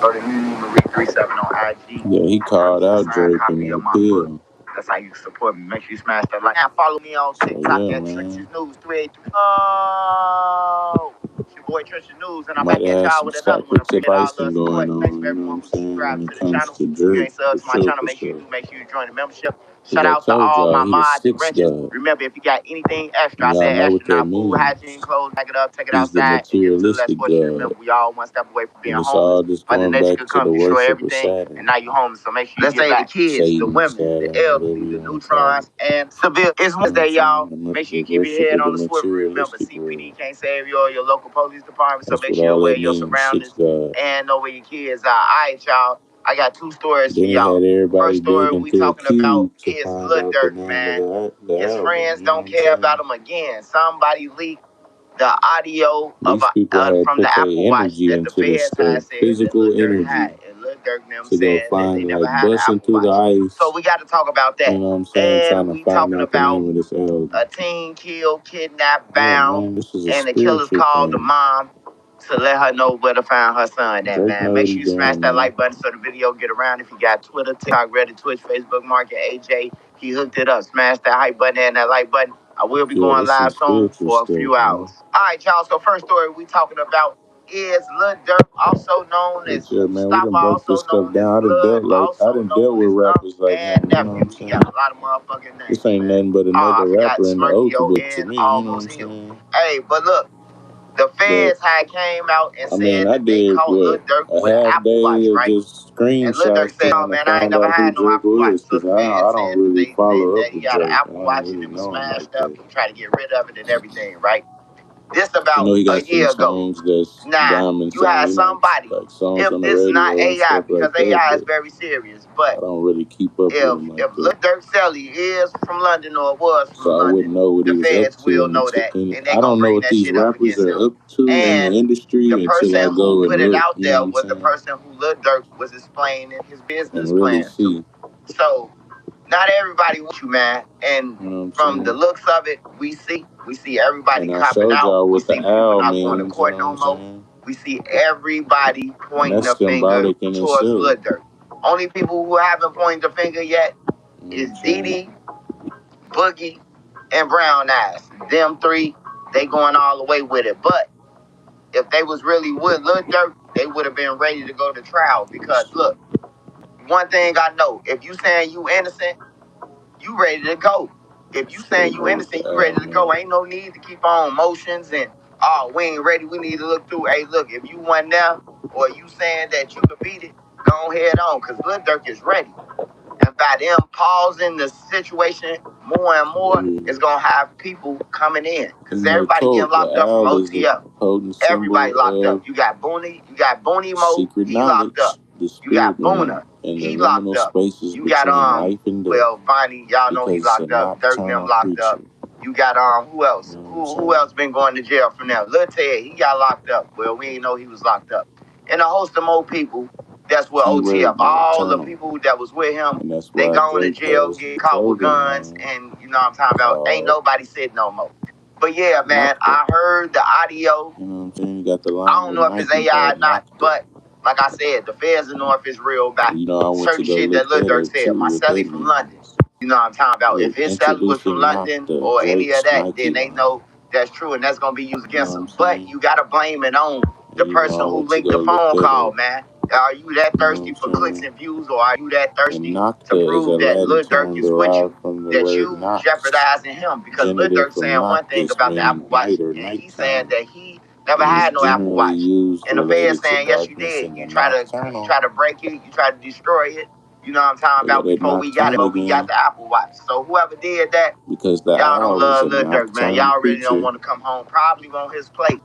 [SPEAKER 3] 30 Marie 37 on IG.
[SPEAKER 2] Yeah, he called out Drake in the appeal.
[SPEAKER 3] That's how you support me. Make sure you smash that like. And follow me on TikTok at Trenches News 383. Oh, it's your boy Trenches News, and I'm back at y'all with another one. Appreciate all the support. Thanks for everyone who subscribes to the channel. If you ain't subbed to my channel, make sure you do. Make sure you join the membership. Shout out to all my mods and wrenches. Remember, if you got anything extra, I said extra, not food, hygiene, clothes, pack it up, take it outside, and get to the less fortunate. Remember, we all one step away from being homeless. Mother Nature could come destroy everything, and now you homeless, so make sure you get back. The kids, the women, the elderly, the neutrons, and civil. It's Wednesday, y'all. Make sure you keep your head on the swivel. Remember, CPD can't save you or your local police department, so make sure you're aware of your surroundings and know where your kids are. All right, y'all. I got two stories for y'all. First story we talking about is Lil Durk, man. His friends don't care about him again. Somebody leaked the audio of from the Apple Watch that the feds had said that Lil Durk had. And Lil Durk them saying that they never had an Apple Watch. So we got to talk about that. And we talking about a teen killed, kidnapped, bound, and the killers called the mom to let her know where to find her son at, man. Make sure you smash that like button so the video get around. If you got Twitter, TikTok, Reddit, Twitch, Facebook, Market, AJ, he hooked it up. Smash that hype button and that like button. I will be going live soon for a few hours. All right, y'all. So first story we talking about is Lil Durk, also known as Stopper, also known as Blood, also known as rappers like and Nephew. He got a lot of motherfucking names.
[SPEAKER 2] This ain't nothing but another rapper in the alphabet to me, you know what I'm saying?
[SPEAKER 3] Hey, but look. The feds had came out and said that they caught Lil Durk with an Apple Watch, right? And Lil Durk said, "Oh man, I ain't never had no Apple Watch." So the feds said that he got an Apple Watch and it was smashed up. He tried to get rid of it and everything, right? This about a year ago. Now you had somebody. If this is not AI, because AI is very serious, but
[SPEAKER 2] I don't really keep up with him like
[SPEAKER 3] if Lil Durk Sally is from London or was from London, the feds will know that, and they gonna bring that shit up against him. And the person who put it out there was the person who Lil Durk was explaining his business plan to. So not everybody with you, man. And from the looks of it, we see everybody copping out. We see people not going to court no more. We see everybody pointing a finger towards Lil Durk. Only people who haven't pointed the finger yet is Didi, Boogie, and Brown Eyes. Them three, they going all the way with it. But if they was really with Lil Durk, they would have been ready to go to trial. Because look, one thing I know, if you saying you innocent, you ready to go. If you saying you innocent, you ready to go. Ain't no need to keep on motions and we ain't ready. We need to look through. Hey, look, if you won now, or you saying that you could beat it, go ahead on, because Lil Durk is ready. And by them pausing the situation more and more, it's gonna have people coming in. Because everybody getting locked up from OTF. Everybody locked up. You got Booney, Mo, he locked up. You got Boona, he locked up. You got well, Bonnie, y'all know he locked up. Dirk and them locked up. You got who else? Who else been going to jail from there? Lil Ted, he got locked up. Well, we ain't know he was locked up. And a host of more people. That's what OTF. All the people that was with him, they going to jail, get caught with guns, and you know what I'm talking about. Ain't nobody said no more. But yeah, man, I heard the audio.
[SPEAKER 2] You know what I'm saying? You got the line.
[SPEAKER 3] I don't know if it's AI or not, but like I said, the feds in North is real bad.
[SPEAKER 2] You know, I went
[SPEAKER 3] certain
[SPEAKER 2] to go
[SPEAKER 3] shit
[SPEAKER 2] look
[SPEAKER 3] that Lil
[SPEAKER 2] that
[SPEAKER 3] Durk
[SPEAKER 2] up
[SPEAKER 3] said.
[SPEAKER 2] too.
[SPEAKER 3] My celly from London. You know what I'm talking about. If his celly was from London or any of that, then they know that's true, and that's gonna be used against them. But you gotta blame it on the person who linked the phone call, man. Are you that thirsty for clicks and views, or are you that thirsty to prove that Lil Durk is with you? That you jeopardizing him? Because Lil Durk saying one thing about the Apple Watch, and he's saying that he never had no Apple Watch. And the Fed saying, yes, you did. You try to break it, you try to destroy it. You know what I'm talking about? Before we got it, but we got the Apple Watch. So whoever did that, y'all don't love Lil Durk, man. Y'all really don't want to come home. Probably want his plate.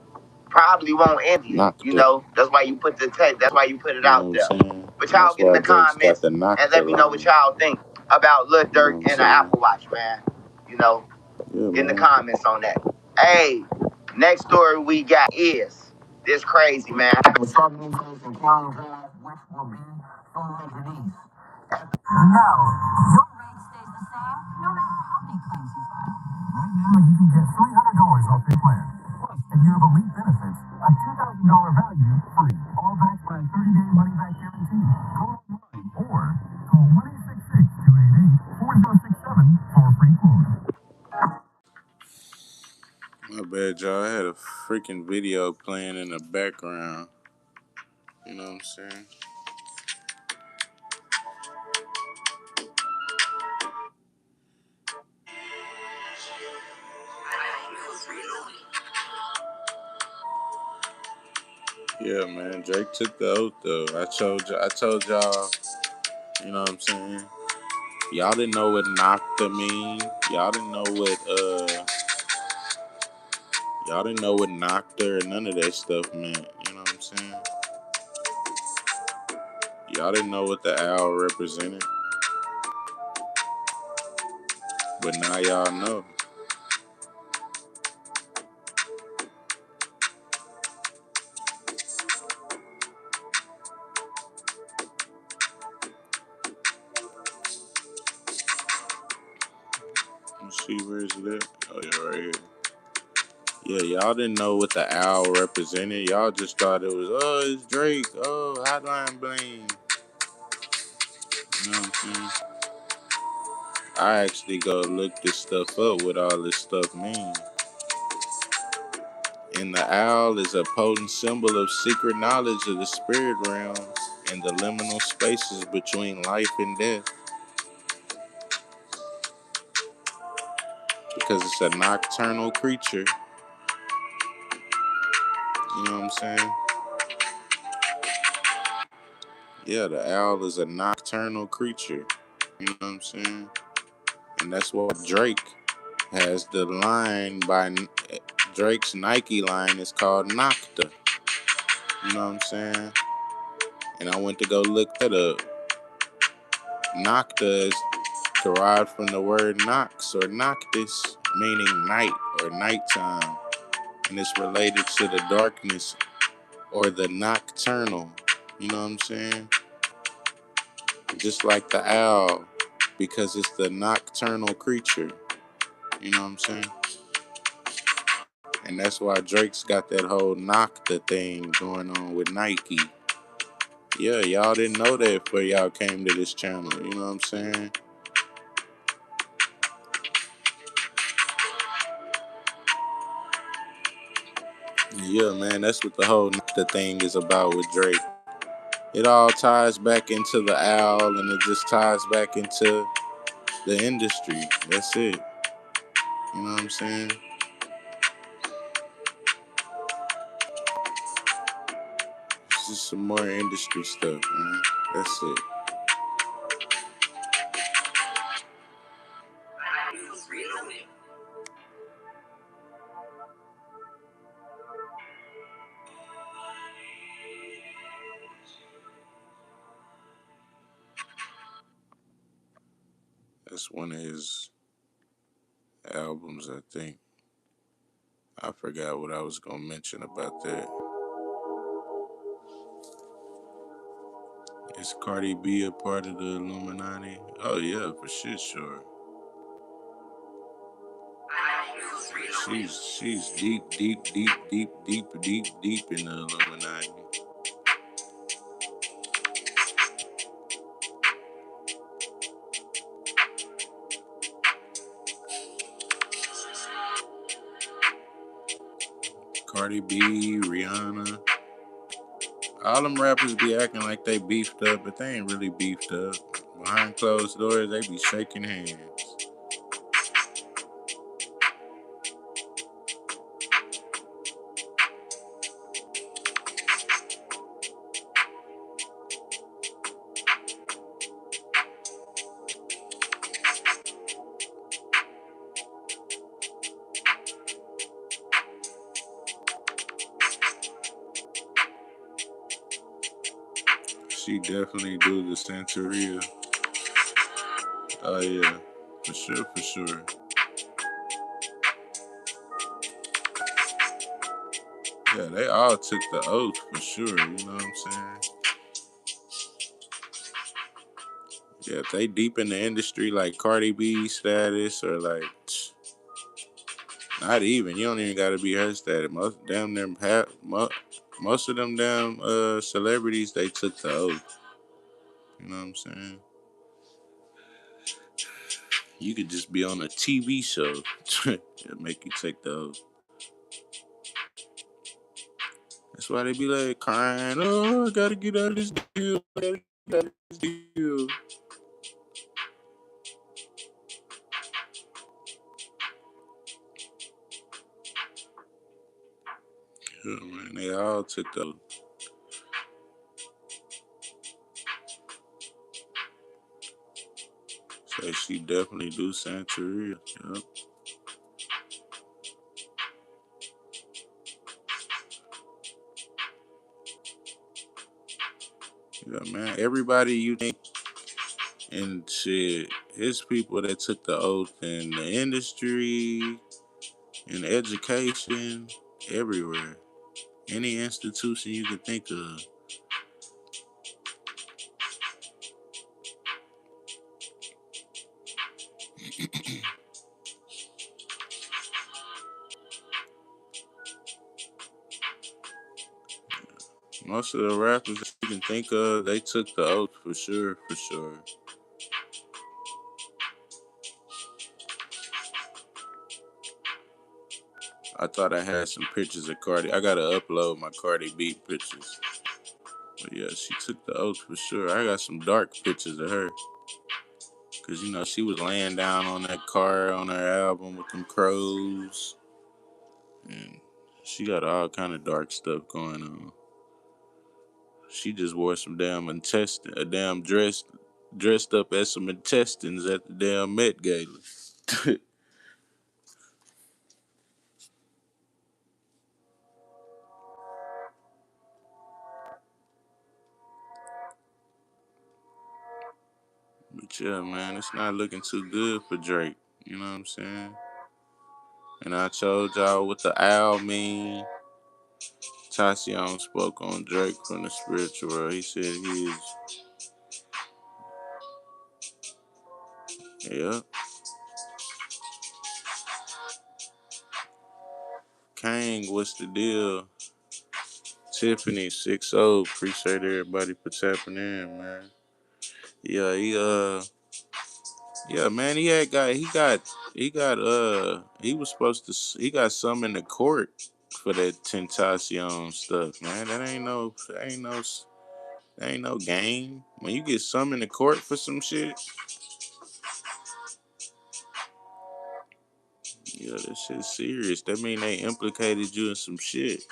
[SPEAKER 3] Probably won't envy it. You know, that's why you put the text. That's why you put it out there. But y'all get in the comments and let me know what y'all think about Lil Durk and the Apple Watch, man. You know, get in the comments on that. Hey, next story we got is this crazy, man.
[SPEAKER 5] No, your rate stays the same no matter how many claims you file. Right now, you can get $300 off your plan. Plus, if you have elite benefits, a $2,000 value free. All backed by a 30-day money-back guarantee. Go online or call 1-866-288-4067 for a free quote.
[SPEAKER 2] My bad, y'all. I had a freaking video playing in the background. You know what I'm saying? Yeah, man. Drake took the oath, though. I told y'all, you know what I'm saying? Y'all didn't know what Nocta mean. Y'all didn't know what Nocta or none of that stuff meant. You know what I'm saying? Y'all didn't know what the owl represented. But now y'all know. Let's see, where is it at? Oh, yeah, right here. Yeah, y'all didn't know what the owl represented. Y'all just thought it was, oh, it's Drake. Oh, Hotline Bling. You know what I'm saying? I actually go look this stuff up, what all this stuff means. And the owl is a potent symbol of secret knowledge of the spirit realm and the liminal spaces between life and death. Because it's a nocturnal creature. You know what I'm saying? Yeah, the owl is a nocturnal creature. You know what I'm saying? And that's why Drake has the line by Drake's Nike line is called Nocta. You know what I'm saying? And I went to go look that up. Nocta is derived from the word nox or noctis, meaning night or nighttime. And it's related to the darkness or the nocturnal. You know what I'm saying? Just like the owl, because it's the nocturnal creature. You know what I'm saying? And that's why Drake's got that whole Nocta thing going on with Nike. Yeah, y'all didn't know that before y'all came to this channel. You know what I'm saying? Yeah, man, that's what the whole the thing is about with Drake. It all ties back into the owl, and it just ties back into the industry. That's it. You know what I'm saying? It's just some more industry stuff, man. That's it. That's one of his albums, I think. I forgot what I was gonna mention about that. Is Cardi B a part of the Illuminati? Oh yeah, for shit, sure. She's deep, deep, deep, deep, deep, deep, deep in the Illuminati. Cardi B, Rihanna, all them rappers be acting like they beefed up, but they ain't really beefed up. Behind closed doors, they be shaking hands. She definitely do the Santeria. Oh yeah, for sure, for sure. Yeah, they all took the oath for sure. You know what I'm saying? Yeah, if they deep in the industry like Cardi B status or like not even, you don't even gotta be her status. Most of them damn celebrities they took the oath. You know what I'm saying? You could just be on a TV show that make you take the oath. That's why they be like crying, oh, I gotta get out of this deal, I gotta get out of this deal. Yeah, man, they all took the oath. So she definitely do Santeria. Yep. Yeah, man. Everybody you think and shit, his people that took the oath in the industry, in education, everywhere. Any institution you could think of. Most of the rappers that you can think of, they took the oath for sure, for sure. I thought I had some pictures of Cardi. I gotta upload my Cardi B pictures. But yeah, she took the oath for sure. I got some dark pictures of her. Cause you know, she was laying down on that car on her album with them crows. And she got all kind of dark stuff going on. She just wore some damn intestine, a damn dressed up as some intestines at the damn Met Gala. But yeah, man, it's not looking too good for Drake. You know what I'm saying? And I told y'all what the owl mean. Tacion spoke on Drake from the spiritual world. He said he is, yeah. Kang, what's the deal? Tiffany 60, appreciate everybody for tapping in, man. Yeah, yeah, man, he was supposed to he got some in the court. for that Tentacion stuff, man. That ain't no game. When you get summoned to court for some shit, yeah, that shit's serious. That mean they implicated you in some shit.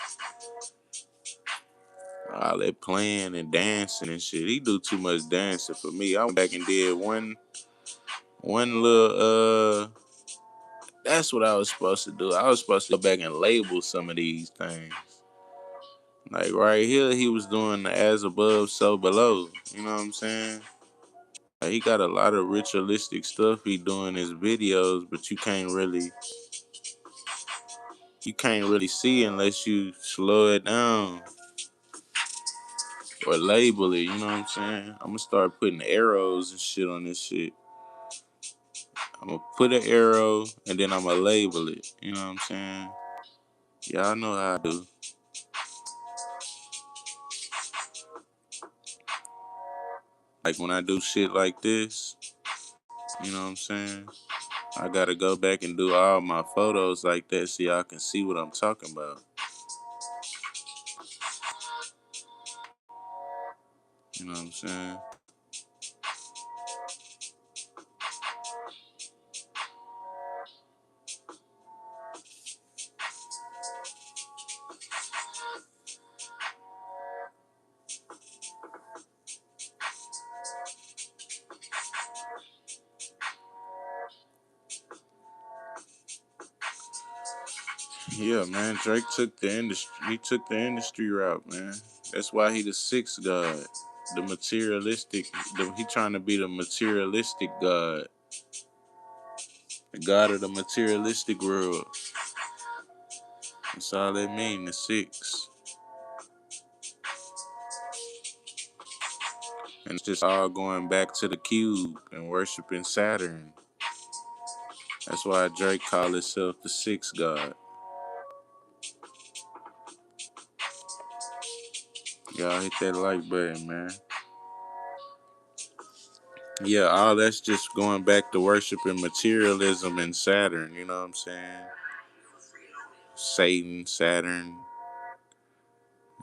[SPEAKER 2] All that playing and dancing and shit. He do too much dancing for me. I went back and did one little that's what I was supposed to do. I was supposed to go back and label some of these things. Like right here, he was doing the as above, so below. You know what I'm saying? Like, he got a lot of ritualistic stuff he doing his videos, but you can't really see unless you slow it down or label it. You know what I'm saying? I'm gonna start putting arrows and shit on this shit. I'm gonna put an arrow and then I'm gonna label it. You know what I'm saying? Y'all know how I do. Like when I do shit like this, you know what I'm saying? I gotta go back and do all my photos like that so y'all can see what I'm talking about. You know what I'm saying? Yeah, man. Drake took the industry. He took the industry route, man. That's why he the sixth god, the materialistic. He trying to be the materialistic god, the god of the materialistic world. That's all that mean. The six, and it's just all going back to the cube and worshiping Saturn. That's why Drake call himself the sixth god. Y'all hit that like button, man. Yeah, all that's just going back to worshiping materialism and Saturn. You know what I'm saying? Satan, Saturn.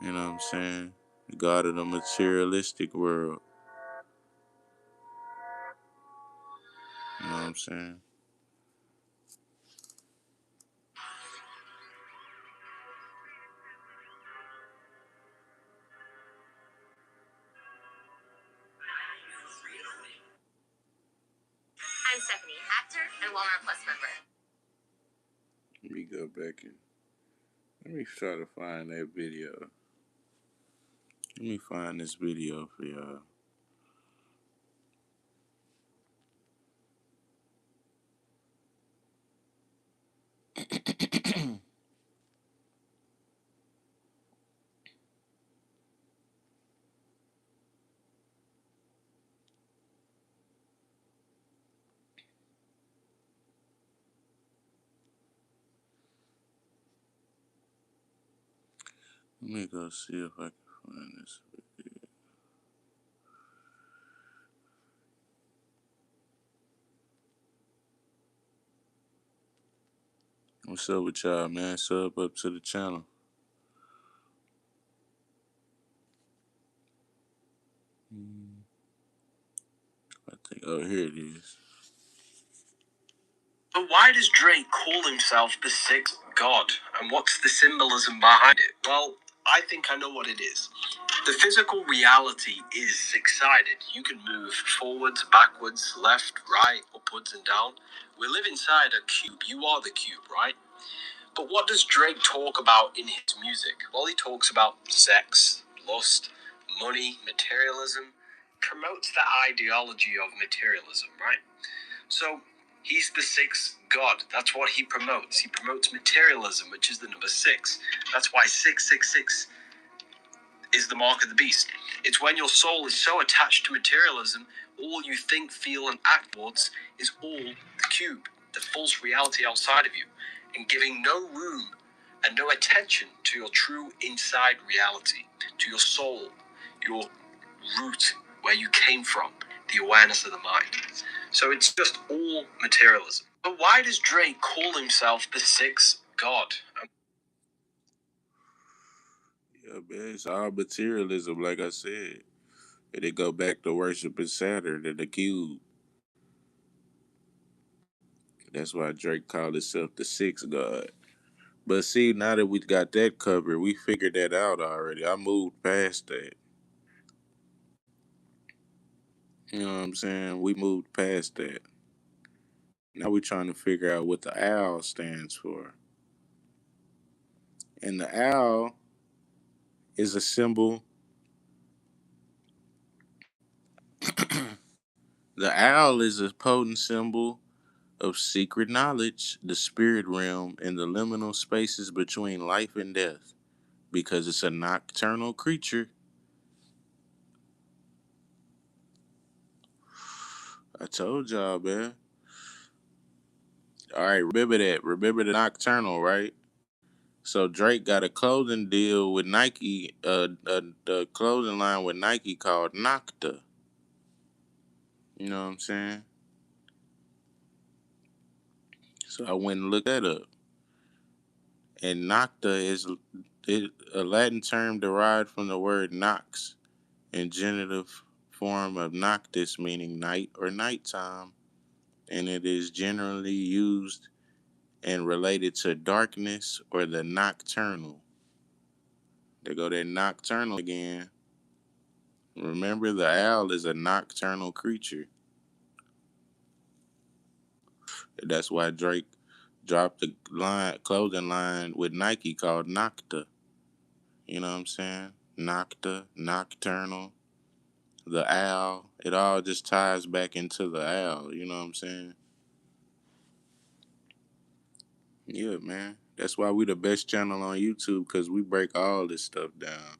[SPEAKER 2] You know what I'm saying? The god of the materialistic world. You know what I'm saying?
[SPEAKER 3] I'm Stephanie, actor and Walmart Plus member.
[SPEAKER 2] Let me go back and let me try to find that video. Let me find this video for y'all. Let me go see if I can find this video. What's up with y'all, man? Sub up to the channel. I think, oh, here it is.
[SPEAKER 3] But why does Drake call himself the sixth god? And what's the symbolism behind it? Well, I think I know what it is. The physical reality is six-sided. You can move forwards, backwards, left, right, upwards, and down. We live inside a cube. You are the cube, right? But what does Drake talk about in his music? Well, he talks about sex, lust, money, materialism. Promotes the ideology of materialism, right? So he's the sixth god. That's what he promotes. He promotes materialism, which is the number six. That's why 666 is the mark of the beast. It's when your soul is so attached to materialism, all you think, feel, and act towards is all the cube, the false reality outside of you, and giving no room and no attention to your true inside reality, to your soul, your root, where you came from, the awareness of the mind. So it's just all materialism. But why does Drake call himself the sixth god?
[SPEAKER 2] Yeah, man, it's all materialism, like I said. And they go back to worshiping Saturn and the cube. That's why Drake called himself the sixth god. But see, now that we got that covered, we figured that out already. I moved past that. You know what I'm saying? We moved past that. Now we're trying to figure out what the owl stands for. And the owl is a symbol. The owl is a potent symbol of secret knowledge, the spirit realm, and the liminal spaces between life and death. Because it's a nocturnal creature. I told y'all, man. All right, remember that. Remember the nocturnal, right? So Drake got a clothing deal with Nike, the clothing line with Nike called Nocta. You know what I'm saying? So I went and looked that up. And Nocta is a Latin term derived from the word nox, in genitive form of noctis, meaning night or nighttime. And it is generally used and related to darkness or the nocturnal. There go that nocturnal again. Remember, the owl is a nocturnal creature. That's why Drake dropped the clothing line with Nike called Nocta. You know what I'm saying? Nocta, nocturnal, the owl. It all just ties back into the owl. You know what I'm saying? Yeah, man. That's why we the best channel on YouTube, because we break all this stuff down.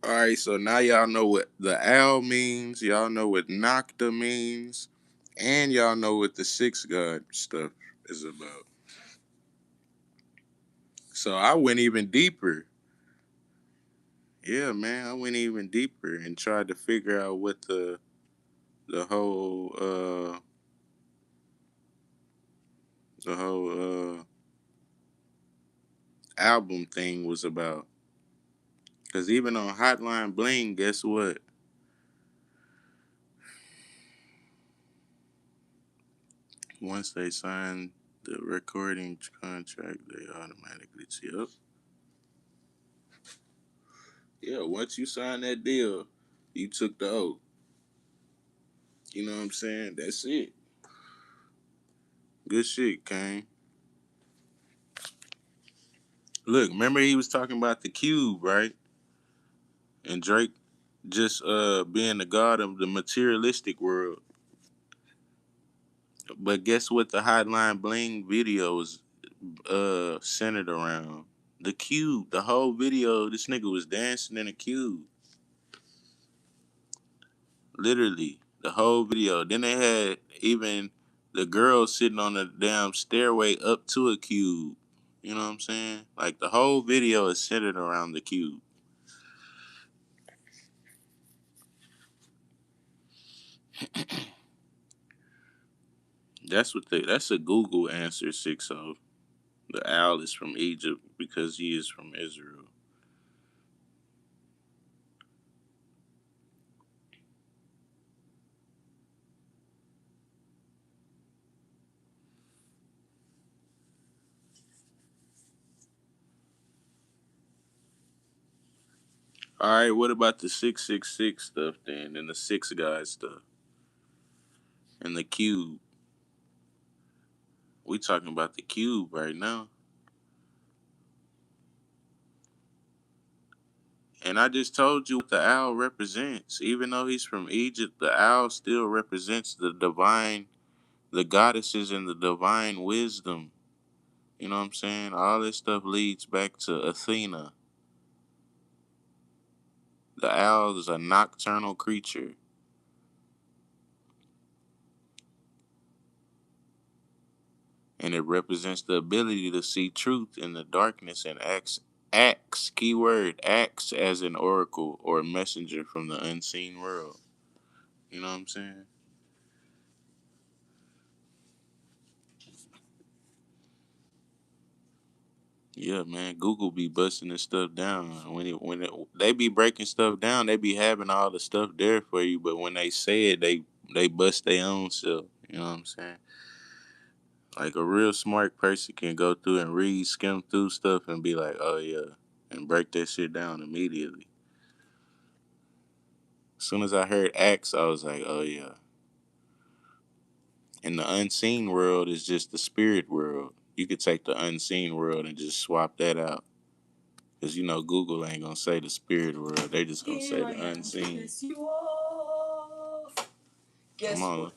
[SPEAKER 2] All right, so now y'all know what the owl means. Y'all know what Nocta means. And y'all know what the six god stuff is about. So I went even deeper. Yeah, man, I went even deeper and tried to figure out what the whole the whole album thing was about. Cause even on Hotline Bling, guess what? Once they sign the recording contract, they automatically yep. Yeah, once you sign that deal, you took the oath. You know what I'm saying? That's it. Good shit, Kane. Look, remember he was talking about the cube, right? And Drake just being the god of the materialistic world. But guess what the Hotline Bling video is centered around? The cube. The whole video, this nigga was dancing in a cube. Literally. The whole video. Then they had even the girl sitting on the damn stairway up to a cube. You know what I'm saying? Like the whole video is centered around the cube. That's a Google answer 60. The owl is from Egypt because he is from Israel. All right, what about the 666 stuff then, and the six guys stuff, and the cube? We talking about the cube right now. And I just told you what the owl represents. Even though he's from Egypt, the owl still represents the divine, the goddesses, and the divine wisdom. You know what I'm saying? All this stuff leads back to Athena. The owl is a nocturnal creature, and it represents the ability to see truth in the darkness and acts as an oracle or a messenger from the unseen world. You know what I'm saying? Yeah, man. Google be busting this stuff down. They be breaking stuff down, they be having all the stuff there for you. But when they say it, they bust their own self. You know what I'm saying? Like a real smart person can go through and read, skim through stuff, and be like, "Oh yeah," and break that shit down immediately. As soon as I heard Acts, I was like, "Oh yeah." And the unseen world is just the spirit world. You could take the unseen world and just swap that out. Because you know Google ain't gonna say the spirit world. They just gonna say the unseen. Come on.